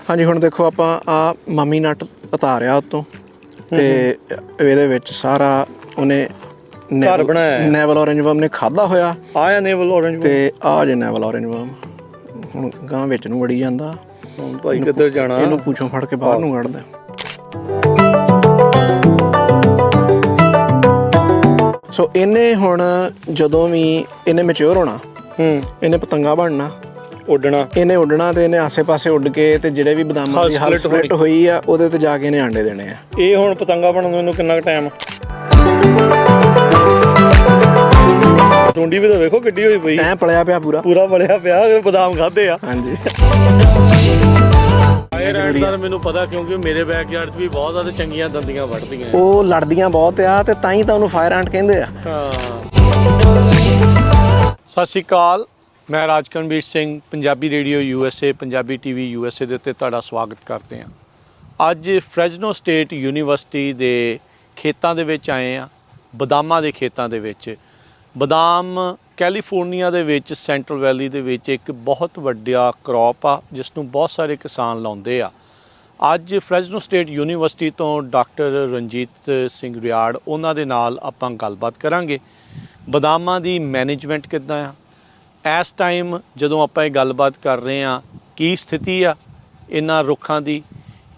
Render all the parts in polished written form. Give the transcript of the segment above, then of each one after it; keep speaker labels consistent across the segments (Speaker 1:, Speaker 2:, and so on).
Speaker 1: हाँ जी, हुण देखो आपां आ मम्मी नट उतारिया उत्तों ते इहदे विच सारा उन्हें
Speaker 2: घर बनाया है।
Speaker 1: नेवल ऑरेंज वर्म ने खाधा होया
Speaker 2: आया नेवल ऑरेंज
Speaker 1: ते आ जे नेवल ऑरेंज वर्म हुण गां विच नूं वड़ी जांदा।
Speaker 2: भाई किधर जाना
Speaker 1: इहनूं पूछों फड़ के बाहर नूं कढदा। सो इहने हुण जदों भी इहने मैच्योर होना इहने पतंगा बनना
Speaker 2: उड्डना
Speaker 1: इहने उड्डना ते इहने आसे पासे उड्ड के ते ਜਿਹੜੇ ਵੀ ਬਦਾਮਾਂ ਦੀ ਹਲ ਸਪਲਿਟ ਹੋਈ ਆ ਉਹਦੇ ਤੇ ਜਾ ਕੇ ਇਹਨੇ ਆਂਡੇ ਦੇਣੇ ਆ।
Speaker 2: ਇਹ ਹੁਣ ਪਤੰਗਾ ਬਣਨ ਨੂੰ ਇਹਨੂੰ ਕਿੰਨਾ ਟਾਈਮ ਟੁੰਡੀ ਵੀ ਤਾਂ ਵੇਖੋ ਕਿੱਡੀ ਹੋਈ ਪਈ
Speaker 1: ਐ ਪਲਿਆ ਪਿਆ ਪੂਰਾ
Speaker 2: ਬਲਿਆ ਪਿਆ ਬਦਾਮ ਖਾਦੇ ਆ।
Speaker 1: ਹਾਂਜੀ
Speaker 2: ਫਾਇਰ ਐਂਡ ਦਾ ਮੈਨੂੰ ਪਤਾ ਕਿਉਂਕਿ ਮੇਰੇ ਬੈਕਯਾਰਡ 'ਚ ਵੀ ਬਹੁਤ ਜ਼ਿਆਦਾ ਚੰਗੀਆਂ ਦੰਦੀਆਂ ਵੱਢਦੀਆਂ
Speaker 1: ਉਹ ਲੜਦੀਆਂ ਬਹੁਤ ਆ ਤੇ ਤਾਂ ਹੀ ਤਾਂ ਉਹਨੂੰ ਫਾਇਰ ਐਂਟ ਕਹਿੰਦੇ ਆ।
Speaker 2: ਹਾਂ ਸਤਿ ਸ਼੍ਰੀ ਅਕਾਲ ਮੈਂ Rajkaranveer Singh Punjabi radio USA Punjabi TV USA ਦੇ ਉੱਤੇ ਤੁਹਾਡਾ ਸਵਾਗਤ ਕਰਦੇ ਹਾਂ। ਅੱਜ ਫ੍ਰੈਜ਼ਨੋ ਸਟੇਟ ਯੂਨੀਵਰਸਿਟੀ ਦੇ ਖੇਤਾਂ ਦੇ ਵਿੱਚ ਆਏ ਆ ਬਦਾਮਾਂ ਦੇ ਖੇਤਾਂ ਦੇ ਵਿੱਚ। ਬਦਾਮ ਕੈਲੀਫੋਰਨੀਆ ਦੇ ਵਿੱਚ ਸੈਂਟਰਲ ਵੈਲੀ ਦੇ ਵਿੱਚ ਇੱਕ ਬਹੁਤ ਵੱਡਾ ਕ੍ਰੌਪ ਆ ਜਿਸ ਨੂੰ ਬਹੁਤ ਸਾਰੇ ਕਿਸਾਨ ਲਾਉਂਦੇ ਆ। ਅੱਜ ਫ੍ਰੈਜ਼ਨੋ ਸਟੇਟ ਯੂਨੀਵਰਸਿਟੀ ਤੋਂ ਡਾਕਟਰ ਰਣਜੀਤ ਸਿੰਘ ਰਿਆੜ ਉਹਨਾਂ ਦੇ ਨਾਲ ਆਪਾਂ ਗੱਲਬਾਤ ਕਰਾਂਗੇ। ਬਦਾਮਾਂ ਦੀ ਮੈਨੇਜਮੈਂਟ ਕਿੱਦਾਂ ਆ ਇਸ ਟਾਈਮ ਜਦੋਂ ਆਪਾਂ ਇਹ ਗੱਲਬਾਤ ਕਰ ਰਹੇ ਹਾਂ, ਕੀ ਸਥਿਤੀ ਆ ਇਹਨਾਂ ਰੁੱਖਾਂ ਦੀ,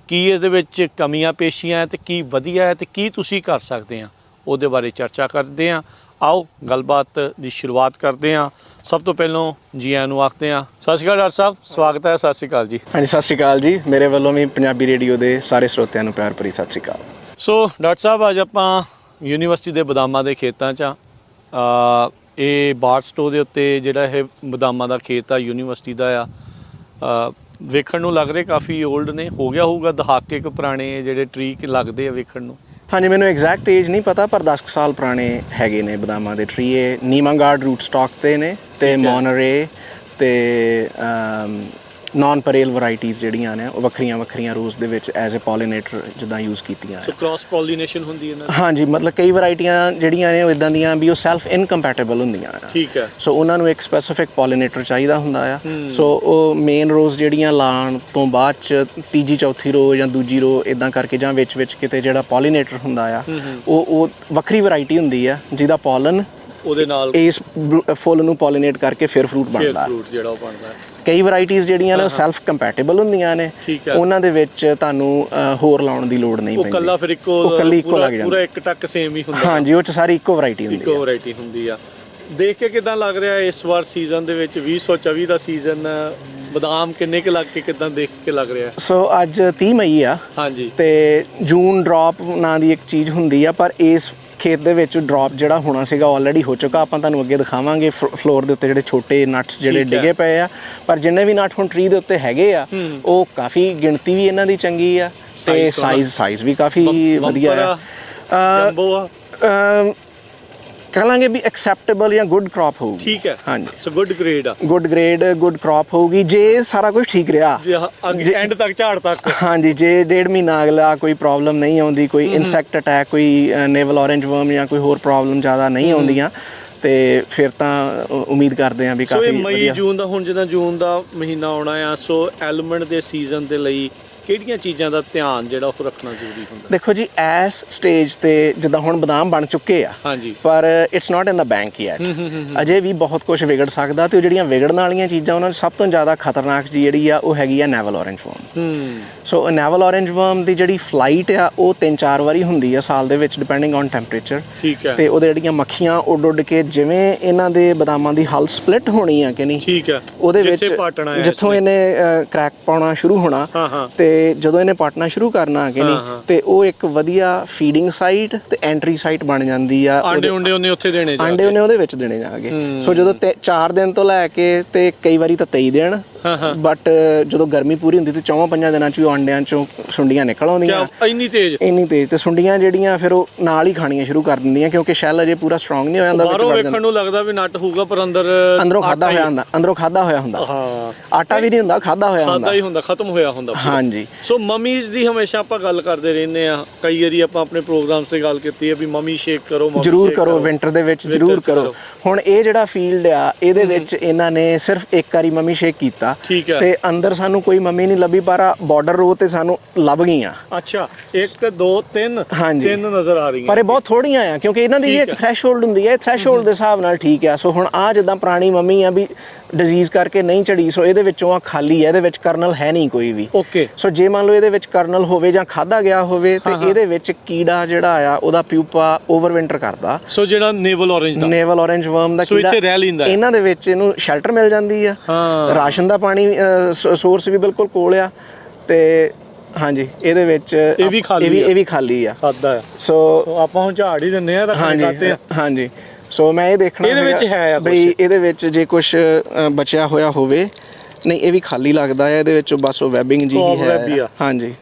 Speaker 2: ਕੀ ਇਹਦੇ ਵਿੱਚ ਕਮੀਆਂ ਪੇਸ਼ੀਆਂ ਹੈ ਤੇ ਕੀ ਵਧੀਆ ਹੈ ਤੇ ਕੀ ਤੁਸੀਂ ਕਰ ਸਕਦੇ ਆ, ਉਹਦੇ ਬਾਰੇ ਚਰਚਾ ਕਰਦੇ ਹਾਂ। ਆਓ ਗੱਲਬਾਤ ਦੀ ਸ਼ੁਰੂਆਤ ਕਰਦੇ ਹਾਂ। ਸਭ ਤੋਂ ਪਹਿਲਾਂ ਜੀ ਆਇਆਂ ਨੂੰ ਆਖਦੇ ਹਾਂ। ਸਤਿ ਸ਼੍ਰੀ ਅਕਾਲ ਡਾਕਟਰ ਸਾਹਿਬ, ਸਵਾਗਤ ਹੈ। ਸਤਿ ਸ਼੍ਰੀ ਅਕਾਲ ਜੀ।
Speaker 1: ਹਾਂਜੀ ਸਤਿ ਸ਼੍ਰੀ ਅਕਾਲ ਜੀ, ਮੇਰੇ ਵੱਲੋਂ ਵੀ ਪੰਜਾਬੀ ਰੇਡੀਓ ਦੇ ਸਾਰੇ ਸਰੋਤਿਆਂ ਨੂੰ ਪਿਆਰ ਭਰੀ ਸਤਿ ਸ਼੍ਰੀ ਅਕਾਲ।
Speaker 2: ਸੋ ਡਾਕਟਰ ਸਾਹਿਬ ਅੱਜ ਆਪਾਂ ਯੂਨੀਵਰਸਿਟੀ ਦੇ ਬਦਾਮਾਂ ਦੇ ਖੇਤਾਂ 'ਚ ਆ। ਇਹ ਬਾਰਸਟੋ ਦੇ ਉੱਤੇ ਜਿਹੜਾ ਇਹ ਬਦਾਮਾਂ ਦਾ ਖੇਤ ਆ ਯੂਨੀਵਰਸਿਟੀ ਦਾ ਆ। ਵੇਖਣ ਨੂੰ ਲੱਗ ਰਹੇ ਕਾਫੀ ਓਲਡ ਨੇ, ਹੋ ਗਿਆ ਹੋਊਗਾ ਦਹਾਕੇ ਕੁ ਪੁਰਾਣੇ ਜਿਹੜੇ ਟਰੀ ਲੱਗਦੇ ਆ ਵੇਖਣ ਨੂੰ।
Speaker 1: ਹਾਂਜੀ ਮੈਨੂੰ ਐਗਜ਼ੈਕਟ ਏਜ ਨਹੀਂ ਪਤਾ ਪਰ 10 ਸਾਲ ਪੁਰਾਣੇ ਹੈਗੇ ਨੇ ਬਦਾਮਾਂ ਦੇ ਟਰੀ। ਇਹ ਨੀਮਾਗਾਰਡ ਰੂਟ ਸਟਾਕ ਤੇ ਨੇ ਤੇ ਮੋਨਰੇ ਤੇ ਨਾਨ ਪਰੇਲ ਵੈਰਾਈਟੀਜ਼ ਜਿਹੜੀਆਂ ਨੇ ਉਹ ਵੱਖਰੀਆਂ ਰੋਜ਼ ਦੇ ਵਿੱਚ ਐਜ਼ ਅ ਪੋਲੀਨੇਟਰ ਜਿੱਦਾਂ ਯੂਜ਼ ਕੀਤੀਆਂ।
Speaker 2: ਸੋ ਕ੍ਰਾਸ ਪੋਲੀਨੇਸ਼ਨ ਹੁੰਦੀ ਹੈ ਨਾ।
Speaker 1: ਹਾਂਜੀ ਮਤਲਬ ਕਈ ਵੈਰਾਈਟੀਆਂ ਜਿਹੜੀਆਂ ਨੇ ਉਹ ਇਦਾਂ ਦੀਆਂ ਵੀ ਉਹ ਸੈਲਫ ਇਨਕੰਪੈਟੇਬਲ ਹੁੰਦੀਆਂ ਆ।
Speaker 2: ਠੀਕ ਹੈ।
Speaker 1: ਸੋ ਉਹਨਾਂ ਨੂੰ ਇੱਕ ਸਪੈਸੀਫਿਕ ਪੋਲੀਨੇਟਰ ਚਾਹੀਦਾ ਹੁੰਦਾ ਆ। ਸੋ ਉਹ ਮੇਨ ਰੋਜ਼ ਜਿਹੜੀਆਂ ਲਾਉਣ ਤੋਂ ਬਾਅਦ ਚ ਤੀਜੀ ਚੌਥੀ ਰੋ ਜਾਂ ਦੂਜੀ ਰੋ ਇਦਾਂ ਕਰਕੇ ਜਾਂ ਵਿੱਚ ਕਿਤੇ ਜਿਹੜਾ ਪੋਲੀਨੇਟਰ ਹੁੰਦਾ ਆ ਉਹ ਵੱਖਰੀ ਵੈਰਾਈਟੀ ਹੁੰਦੀ ਆ ਜਿਹਦਾ ਪੋਲਨ
Speaker 2: ਉਹਦੇ ਨਾਲ
Speaker 1: ਇਸ ਫੁੱਲ ਨੂੰ ਪੋਲੀਨੇਟ ਕਰਕੇ ਫਿਰ ਫਰੂਟ ਬਣਦਾ।
Speaker 2: ਫਰੂਟ ਜਿਹੜਾ ਉਹ ਬਣਦਾ।
Speaker 1: ਕਈ ਵੈਰਾਈਟੀਜ਼ ਜਿਹੜੀਆਂ ਨੇ ਉਹ ਸੈਲਫ ਕੰਪੈਟੇਬਲ ਹੁੰਦੀਆਂ ਨੇ, ਉਹਨਾਂ ਦੇ ਵਿੱਚ ਤੁਹਾਨੂੰ ਹੋਰ ਲਾਉਣ ਦੀ ਲੋੜ ਨਹੀਂ ਪੈਂਦੀ।
Speaker 2: ਉਹ ਕੱਲਾ ਫਿਰ ਇੱਕੋ
Speaker 1: ਲੱਗ ਜਾਂਦਾ,
Speaker 2: ਪੂਰਾ ਇੱਕ ਟੱਕ ਸੇਮ ਹੀ ਹੁੰਦਾ।
Speaker 1: ਹਾਂਜੀ ਉਹ ਚ ਸਾਰੀ ਇੱਕੋ ਵੈਰਾਈਟੀ
Speaker 2: ਹੁੰਦੀ ਆ। ਦੇਖ ਕੇ ਕਿਦਾਂ ਲੱਗ ਰਿਹਾ ਇਸ ਵਾਰ ਸੀਜ਼ਨ ਦੇ ਵਿੱਚ 2024 ਦਾ ਸੀਜ਼ਨ ਬਦਾਮ ਕਿੰਨੇ ਕੁ ਲੱਗ ਕੇ ਕਿਦਾਂ ਦੇਖ ਕੇ ਲੱਗ ਰਿਹਾ?
Speaker 1: ਸੋ ਅੱਜ 30 ਮਈ ਆ।
Speaker 2: ਹਾਂਜੀ
Speaker 1: ਤੇ ਜੂਨ ਡ੍ਰੌਪ ਨਾਂ ਦੀ ਇੱਕ ਚੀਜ਼ ਹੁੰਦੀ ਆ ਪਰ ਇਸ ਖੇਤ ਦੇ ਵਿੱਚ ਡ੍ਰੌਪ ਜਿਹੜਾ ਹੋਣਾ ਸੀਗਾ ਆਲਰੇਡੀ ਹੋ ਚੁੱਕਾ। ਆਪਾਂ ਤੁਹਾਨੂੰ ਅੱਗੇ ਦਿਖਾਵਾਂਗੇ ਫਲੋਰ ਦੇ ਉੱਤੇ ਜਿਹੜੇ ਛੋਟੇ ਨਟਸ ਜਿਹੜੇ ਡਿੱਗੇ ਪਏ ਆ, ਪਰ ਜਿੰਨੇ ਵੀ ਨਟ ਹੁਣ ਟਰੀ ਦੇ ਉੱਤੇ ਹੈਗੇ ਆ ਉਹ ਕਾਫੀ ਗਿਣਤੀ ਵੀ ਇਹਨਾਂ ਦੀ ਚੰਗੀ ਆ ਤੇ ਸਾਈਜ਼ ਵੀ ਕਾਫੀ ਵਧੀਆ ਆ। ਕਹਾਂਗੇ ਵੀ ਐਕਸੈਪਟੇਬਲ ਜਾਂ ਗੁੱਡ ਕ੍ਰੌਪ ਹੋਊਗੀ। ਠੀਕ ਹੈ। ਹਾਂਜੀ
Speaker 2: so good grade
Speaker 1: good crop ਹੋਊਗੀ ਜੇ ਸਾਰਾ ਕੁਝ ਠੀਕ ਰਿਹਾ
Speaker 2: ਐਂਡ ਤੱਕ ਝਾੜ ਤੱਕ।
Speaker 1: ਹਾਂਜੀ ਜੇ 1.5 ਮਹੀਨਾ ਅਗਲਾ ਕੋਈ ਪ੍ਰੋਬਲਮ ਨਹੀਂ ਆਉਂਦੀ, ਕੋਈ ਇਨਸੈਕਟ ਅਟੈਕ, ਕੋਈ ਨੇਵਲ ਔਰੇਂਜ ਵਰਮ ਜਾਂ ਕੋਈ ਹੋਰ ਪ੍ਰੋਬਲਮ ਜ਼ਿਆਦਾ ਨਹੀਂ ਆਉਂਦੀਆਂ ਤੇ ਫਿਰ ਤਾਂ ਉਮੀਦ ਕਰਦੇ ਹਾਂ ਵੀ ਕਾਫੀ ਵਧੀਆ।
Speaker 2: ਮਈ ਜੂਨ ਦਾ ਹੁਣ ਜਿੱਦਾਂ ਜੂਨ ਦਾ ਮਹੀਨਾ ਆਉਣਾ ਆ, ਸੋ ਐਲੀਮੈਂਟ ਦੇ ਸੀਜ਼ਨ ਦੇ ਲਈ ਕਿਹੜੀਆਂ ਚੀਜ਼ਾਂ ਦਾ ਧਿਆਨ ਜਿਹੜਾ ਉਹ ਰੱਖਣਾ ਜ਼ਰੂਰੀ ਹੁੰਦਾ? ਦੇਖੋ ਜੀ ਇਸ ਸਟੇਜ ਤੇ ਜਿੱਦਾਂ ਹੁਣ ਬਦਾਮ ਬਣ ਚੁੱਕੇ ਆ ਪਰ it's not in the bank yet. ਅਜੇ ਵੀ ਬਹੁਤ ਕੁਝ ਵਿਗੜ ਸਕਦਾ ਤੇ ਉਹ ਜਿਹੜੀਆਂ ਵਿਗੜਨ ਵਾਲੀਆਂ ਚੀਜ਼ਾਂ ਉਹਨਾਂ 'ਚ ਸਭ ਤੋਂ ਜ਼ਿਆਦਾ ਖਤਰਨਾਕ ਜਿਹੜੀ ਆ ਉਹ ਹੈਗੀ ਆ ਨੇਵਲ ਔਰੇਂਜ ਵਰਮ। ਸੋ ਨੇਵਲ ਔਰੇਂਜ ਵਰਮ ਦੀ ਜਿਹੜੀ ਫਲਾਈਟ ਆ ਉਹ 3-4 ਵਾਰੀ ਹੁੰਦੀ ਆ ਸਾਲ ਦੇ ਵਿੱਚ ਡਿਪੈਂਡਿੰਗ ਔਨ ਟੈਂਪਰੇਚਰ। ਠੀਕ ਹੈ। ਤੇ ਉਹਦੇ ਜਿਹੜੀਆਂ ਮੱਖੀਆਂ ਉੱਡ ਕੇ ਜਿਵੇਂ ਇਹਨਾਂ ਦੇ ਬਦਾਮਾਂ ਦੀ ਹਲ ਸਪਲਿਟ ਹੋਣੀ ਆ ਕਿ ਨਹੀਂ, ਠੀਕ ਹੈ, ਉਹਦੇ ਵਿੱਚ ਜਿੱਥੋਂ ਇਹਨੇ ਕ੍ਰੈਕ ਪਾਉਣਾ ਸ਼ੁਰੂ ਹੋਣਾ ਤੇ ਜਦੋਂ ਇਹਨੇ ਪਾਟਣਾ ਸ਼ੁਰੂ ਕਰਨਾ ਕਿ ਨਹੀਂ ਤੇ ਉਹ ਇੱਕ ਵਧੀਆ ਫੀਡਿੰਗ ਸਾਈਟ ਤੇ ਐਂਟਰੀ ਸਾਈਟ ਬਣ ਜਾਂਦੀ ਆ। ਆਂਡੇ ਉਹਨੇ ਉਹਦੇ ਵਿੱਚ ਦੇਣੇ ਜਾਗੇ। ਸੋ ਜਦੋਂ 4 ਦਿਨ ਤੋਂ ਲੈ ਕੇ ਤੇ ਕਈ ਵਾਰੀ ਤਾਂ 23 ਦਿਨ ਬਟ ਜਦੋਂ ਗਰਮੀ ਪੂਰੀ ਹੁੰਦੀ ਤੇ 4-5 ਦਿਨਾਂ ਚ ਅੰਡਿਆਂ ਚੋਂ ਸੁੰਡੀਆਂ ਨਿਕਲ ਆਉਂਦੀਆਂ। ਇੰਨੀ ਤੇਜ਼ ਤੇ ਸੁੰਡੀਆਂ ਜਿਹੜੀਆਂ ਫਿਰ ਉਹ ਨਾਲ ਹੀ ਖਾਣੀਆਂ ਸ਼ੁਰੂ ਕਰ ਦਿੰਦੀਆਂ ਕਿਉਂਕਿ ਸ਼ੈਲ ਅਜੇ ਪੂਰਾ ਸਟਰੋਂਗ ਨਹੀਂ ਹੋਇਆ ਹੁੰਦਾ। ਵਿੱਚ ਵੇਖਣ ਨੂੰ ਲੱਗਦਾ ਵੀ ਨਟ ਹੋਊਗਾ ਪਰ ਅੰਦਰੋਂ ਖਾਦਾ ਹੋਇਆ ਹੁੰਦਾ। ਆਟਾ ਵੀ ਨਹੀਂ ਹੁੰਦਾ, ਖਾਦਾ ਹੋਇਆ ਹੁੰਦਾ, ਖਤਮ ਹੋਇਆ ਹੁੰਦਾ। ਹਾਂਜੀ। ਸੋ ਮਮੀਜ਼ ਦੀ ਹਮੇਸ਼ਾ ਆਪਾਂ ਗੱਲ ਕਰਦੇ ਰਹਿੰਦੇ ਆ, ਕਈ ਵਾਰੀ ਆਪਾਂ ਆਪਣੇ ਪ੍ਰੋਗਰਾਮਸ ਤੇ ਗੱਲ ਕੀਤੀ ਹੈ ਵੀ ਮਮੀ ਸ਼ੇਕ ਕਰੋ, ਜ਼ਰੂਰ ਕਰੋ, ਵਿੰਟਰ ਦੇ ਵਿੱਚ ਜ਼ਰੂਰ ਕਰੋ। ਹੁਣ ਇਹ ਜਿਹੜਾ ਫੀਲਡ ਆ ਇਹਦੇ ਵਿੱਚ ਇਹਨਾਂ ਨੇ ਸਿਰਫ ਇੱਕ ਵਾਰੀ ਮਮੀ ਸ਼ੇਕ ਕੀਤਾ ਠੀਕ ਹੈ।
Speaker 1: ਤੇ ਅੰਦਰ ਸਾਨੂੰ ਕੋਈ ਮਮੀ ਨਹੀਂ ਲੱਭੀ, ਪਰ ਬਾਰਡਰ ਰੋ ਤੇ ਸਾਨੂੰ ਲੱਭ ਗਈਆਂ।
Speaker 2: ਅੱਛਾ 1 2 3
Speaker 1: ਹਾਂਜੀ।
Speaker 2: 3 ਨਜ਼ਰ ਆ ਰਹੀਆਂ,
Speaker 1: ਪਰ ਇਹ ਬਹੁਤ ਥੋੜੀਆਂ ਆ, ਕਿਉਂਕਿ ਇਹਨਾਂ ਦੀ ਵੀ ਇੱਕ ਥ੍ਰੈਸ਼ਹੋਲਡ ਹੁੰਦੀ ਹੈ, ਥ੍ਰੈਸ਼ਹੋਲਡ ਦੇ ਹਿਸਾਬ ਨਾਲ ਠੀਕ ਆ। ਸੋ ਹੁਣ ਆ ਜਿੱਦਾਂ ਪੁਰਾਣੀ ਮਮੀ ਆ ਵੀ ਡਿਜ਼ੀਜ਼ ਕਰਕੇ ਨਹੀਂ ਚੜੀ, ਸੋ ਇਹਦੇ ਵਿੱਚੋਂ ਆ ਖਾਲੀ ਹੈ, ਇਹਦੇ ਵਿੱਚ ਕਰਨਲ ਹੈ ਨਹੀਂ ਕੋਈ ਵੀ।
Speaker 2: ਓਕੇ।
Speaker 1: ਸੋ ਜੇ ਮੰਨ ਲਓ ਇਹਦੇ ਵਿੱਚ ਕਰਨਲ ਹੋਵੇ ਜਾਂ ਖਾਦਾ ਗਿਆ ਹੋਵੇ ਤੇ ਇਹਦੇ ਵਿੱਚ ਕੀੜਾ ਜਿਹੜਾ ਆ ਉਹਦਾ ਪਿਊਪਾ ਓਵਰਵਿੰਟਰ ਕਰਦਾ।
Speaker 2: ਸੋ ਜਿਹੜਾ ਨੇਵਲ ਔਰੇਂਜ ਦਾ,
Speaker 1: ਨੇਵਲ ਔਰੇਂਜ ਵਰਮ ਦਾ
Speaker 2: ਸੋ ਇੱਥੇ ਰਹਿ ਲੈਂਦਾ,
Speaker 1: ਇਹਨਾਂ ਦੇ ਵਿੱਚ ਇਹਨੂੰ ਸ਼ੈਲਟਰ ਮਿਲ ਜਾਂਦੀ ਆ। ਰਾਸ਼ਨ ਦਾ ਪਾਣੀ ਸੋਰਸ ਵੀ ਬਿਲਕੁਲ ਕੋਲ ਆ ਤੇ ਹਾਂਜੀ ਇਹਦੇ ਵਿੱਚ
Speaker 2: ਇਹ ਵੀ
Speaker 1: ਖਾਲੀ ਆ,
Speaker 2: ਖਾਦਾ ਆ।
Speaker 1: ਸੋ
Speaker 2: ਆਪਾਂ ਹੁਣ ਝਾੜ ਹੀ ਦਿੰਨੇ ਆ, ਰੱਖਣੇ
Speaker 1: ਹਾਂਜੀ। ਸੋ ਮੈਂ ਇਹ ਦੇਖਣਾ
Speaker 2: ਇਹਦੇ ਵਿੱਚ ਹੈ
Speaker 1: ਬਈ ਇਹਦੇ ਵਿੱਚ ਜੇ ਕੁਝ ਬਚਿਆ ਹੋਇਆ ਹੋਵੇ। ਨਹੀਂ, ਇਹ ਵੀ ਖਾਲੀ ਲੱਗਦਾ ਹੈ, ਇਹਦੇ ਵਿੱਚ ਬਸ ਉਹ ਵੈਬਿੰਗ ਜੀ ਹੈ। ਹਾਂਜੀ।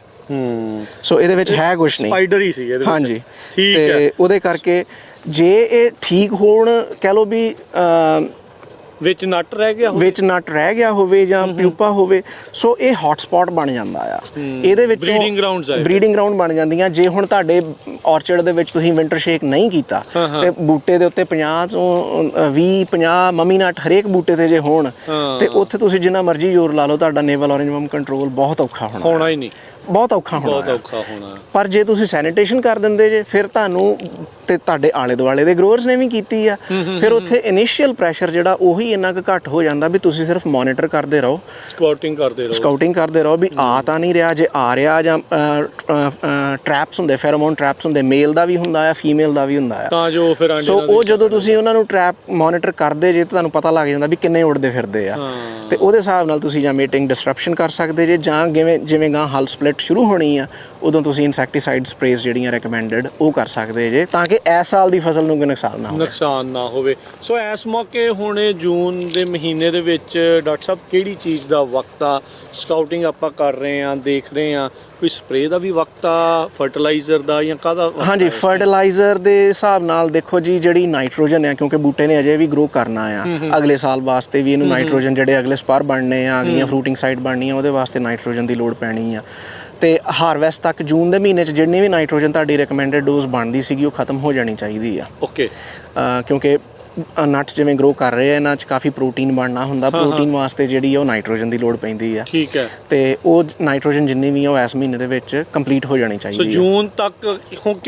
Speaker 1: ਸੋ ਇਹਦੇ ਵਿੱਚ ਹੈ ਕੁਝ ਨਹੀਂ,
Speaker 2: ਸਪਾਈਡਰ ਹੀ ਸੀ ਇਹਦੇ ਵਿੱਚ।
Speaker 1: ਹਾਂਜੀ
Speaker 2: ਠੀਕ ਹੈ।
Speaker 1: ਤੇ ਉਹਦੇ ਕਰਕੇ ਜੇ ਇਹ ਠੀਕ ਹੋਣ, ਕਹਿ ਲਓ ਵੀ
Speaker 2: ਵਿੱਚ ਨਟ ਰਹਿ ਗਿਆ ਹੋਵੇ ਜਾਂ ਪਿਊਪਾ ਹੋਵੇ, ਸੋ ਇਹ ਹੌਟਸਪੌਟ ਬਣ ਜਾਂਦਾ ਆ। ਇਹਦੇ ਵਿੱਚ ਬਰੀਡਿੰਗ ਗਰਾਊਂਡ ਬਣ ਜਾਂਦੀਆਂ। ਜੇ ਹੁਣ ਤੁਹਾਡੇ ਔਰਚਰਡ ਦੇ ਵਿੱਚ ਤੁਸੀਂ ਵਿੰਟਰ ਸ਼ੇਕ ਨਹੀਂ ਕੀਤਾ ਤੇ ਬੂਟੇ ਦੇ ਉੱਤੇ 50 ਤੋਂ 20-50 ਮਮੀ ਨਟ ਹਰੇਕ ਬੂਟੇ ਤੇ ਜੇ ਹੋਣ ਤੇ ਉੱਥੇ ਤੁਸੀਂ ਜਿੰਨਾ ਮਰਜ਼ੀ ਜ਼ੋਰ ਲਾ ਲਓ, ਤੁਹਾਡਾ ਨੇਵਲ ਔਰੇਂਜ ਵਰਮ ਕੰਟਰੋਲ ਬਹੁਤ ਔਖਾ ਹੋਣਾ ਹੀ ਨਹੀਂ,
Speaker 1: ਬਹੁਤ ਔਖਾ ਹੋਣਾ। ਪਰ ਜੇ ਤੁਸੀਂ ਸੈਨੀਟੇਸ਼ਨ ਕਰ ਦਿੰਦੇ ਜੇ, ਫਿਰ ਤੁਹਾਨੂੰ ਤੇ ਤੁਹਾਡੇ ਆਲੇ ਦੁਆਲੇ ਦੇ ਗਰੋਅਰਸ ਨੇ ਵੀ ਕੀਤੀ ਆ, ਫਿਰ ਉੱਥੇ ਇਨੀਸ਼ੀਅਲ ਪ੍ਰੈਸ਼ਰ ਜਿਹੜਾ ਉਹੀ ਇੰਨਾ ਕੁ ਘੱਟ ਹੋ ਜਾਂਦਾ ਵੀ ਤੁਸੀਂ ਸਿਰਫ ਮੋਨੀਟਰ ਕਰਦੇ ਰਹੋ, ਸਕਾਊਟਿੰਗ ਕਰਦੇ ਰਹੋ ਵੀ ਆ ਤਾਂ ਨਹੀਂ ਰਿਹਾ। ਜੇ ਆ ਰਿਹਾ ਜਾਂ ਟ੍ਰੈਪਸ ਹੁੰਦੇ, ਫੈਰੋਮੋਨ ਟ੍ਰੈਪਸ ਹੁੰਦੇ, ਮੇਲ ਦਾ ਵੀ ਹੁੰਦਾ ਆ, ਫੀਮੇਲ ਦਾ ਵੀ ਹੁੰਦਾ ਆ,
Speaker 2: ਤਾਂ ਜੋ ਫਿਰ
Speaker 1: ਸੋ ਉਹ ਜਦੋਂ ਤੁਸੀਂ ਉਹਨਾਂ ਨੂੰ ਟ੍ਰੈਪ ਮੋਨੀਟਰ ਕਰਦੇ ਜੇ, ਤੁਹਾਨੂੰ ਪਤਾ ਲੱਗ ਜਾਂਦਾ ਵੀ ਕਿੰਨੇ ਉੜਦੇ ਫਿਰਦੇ ਆ, ਤੇ ਉਹਦੇ ਹਿਸਾਬ ਨਾਲ ਤੁਸੀਂ ਜਾਂ ਮੀਟਿੰਗ ਡਿਸਟਰਪਸ਼ਨ ਕਰ ਸਕਦੇ ਜੇ, ਜਾਂ ਜਿਵੇਂ ਗਾਂ ਹਲ ਸਪਲਿਟ ਸ਼ੁਰੂ ਹੋਣੀ ਆ ਉਦੋਂ ਤੁਸੀਂ ਇਨਸੈਕਟੀਸਾਈਡ ਸਪਰੇਜ਼ ਜਿਹੜੀਆਂ ਰეკਮੈਂਡਡ ਉਹ ਕਰ ਸਕਦੇ ਜੇ, ਤਾਂ ਕਿ ਇਸ ਸਾਲ ਦੀ ਫਸਲ ਨੂੰ ਕੋਈ ਨੁਕਸਾਨ ਨਾ ਹੋਵੇ।
Speaker 2: ਸੋ ਇਸ ਮੌਕੇ ਹੁਣ ਜੂਨ ਦੇ ਮਹੀਨੇ ਦੇ ਵਿੱਚ ਡਾਕਟਰ ਸਾਹਿਬ ਕਿਹੜੀ ਚੀਜ਼ ਦਾ ਵਕਤ ਆ? ਸਕਾਊਟਿੰਗ ਆਪਾਂ ਕਰ ਰਹੇ ਆ, ਦੇਖ ਰਹੇ ਆ, ਕੋਈ ਸਪਰੇਅ ਦਾ ਵੀ ਵਕਤ ਆ, ਫਰਟੀਲਾਈਜ਼ਰ ਦਾ ਜਾਂ ਕਾਹਦਾ?
Speaker 1: ਹਾਂਜੀ, ਫਰਟੀਲਾਈਜ਼ਰ ਦੇ ਹਿਸਾਬ ਨਾਲ ਦੇਖੋ ਜੀ, ਜਿਹੜੀ ਨਾਈਟ੍ਰੋਜਨ ਹੈ, ਕਿਉਂਕਿ ਬੂਟੇ ਨੇ ਅਜੇ ਵੀ ਗਰੋ ਕਰਨਾ ਆ, ਅਗਲੇ ਸਾਲ ਵਾਸਤੇ ਵੀ ਇਹਨੂੰ ਨਾਈਟ੍ਰੋਜਨ, ਜਿਹੜੇ ਅਗਲੇ ਸਪਰ ਬਣਨੇ ਆ, ਅਗਲੀਆਂ ਫਰੂਟਿੰਗ ਸਾਈਡ ਬਣਨੀ ਆ, ਉਹਦੇ ਵਾਸਤੇ ਨਾਈਟ੍ਰੋਜਨ ਦੀ ਲੋੜ ਪੈਣੀ ਆ। ਤੇ ਹਾਰਵੈਸਟ ਤੱਕ ਜੂਨ ਦੇ ਮਹੀਨੇ 'ਚ ਜਿੰਨੀ ਵੀ ਨਾਈਟ੍ਰੋਜਨ ਤੁਹਾਡੀ ਰეკਮੈਂਡਡ ਡੋਜ਼ ਬਣਦੀ ਸੀਗੀ ਉਹ ਖਤਮ ਹੋ ਜਾਣੀ ਚਾਹੀਦੀ ਆ।
Speaker 2: ਓਕੇ।
Speaker 1: ਕਿਉਂਕਿ ਨਟਸ ਜਿਵੇਂ ਗਰੋ ਕਰ ਰਹੇ ਆ, ਇਹਨਾਂ 'ਚ ਕਾਫੀ ਪ੍ਰੋਟੀਨ ਬਣਨਾ ਹੁੰਦਾ, ਪ੍ਰੋਟੀਨ ਵਾਸਤੇ ਜਿਹੜੀ ਉਹ ਨਾਈਟ੍ਰੋਜਨ ਦੀ ਲੋੜ ਪੈਂਦੀ ਆ।
Speaker 2: ਠੀਕ ਹੈ। ਤੇ
Speaker 1: ਉਹ ਨਾਈਟ੍ਰੋਜਨ ਜਿੰਨੀ ਵੀ ਆ ਉਹ ਇਸ ਮਹੀਨੇ ਦੇ ਵਿੱਚ ਕੰਪਲੀਟ ਹੋ ਜਾਣੀ ਚਾਹੀਦੀ ਹੈ।
Speaker 2: ਸੋ ਜੂਨ ਤੱਕ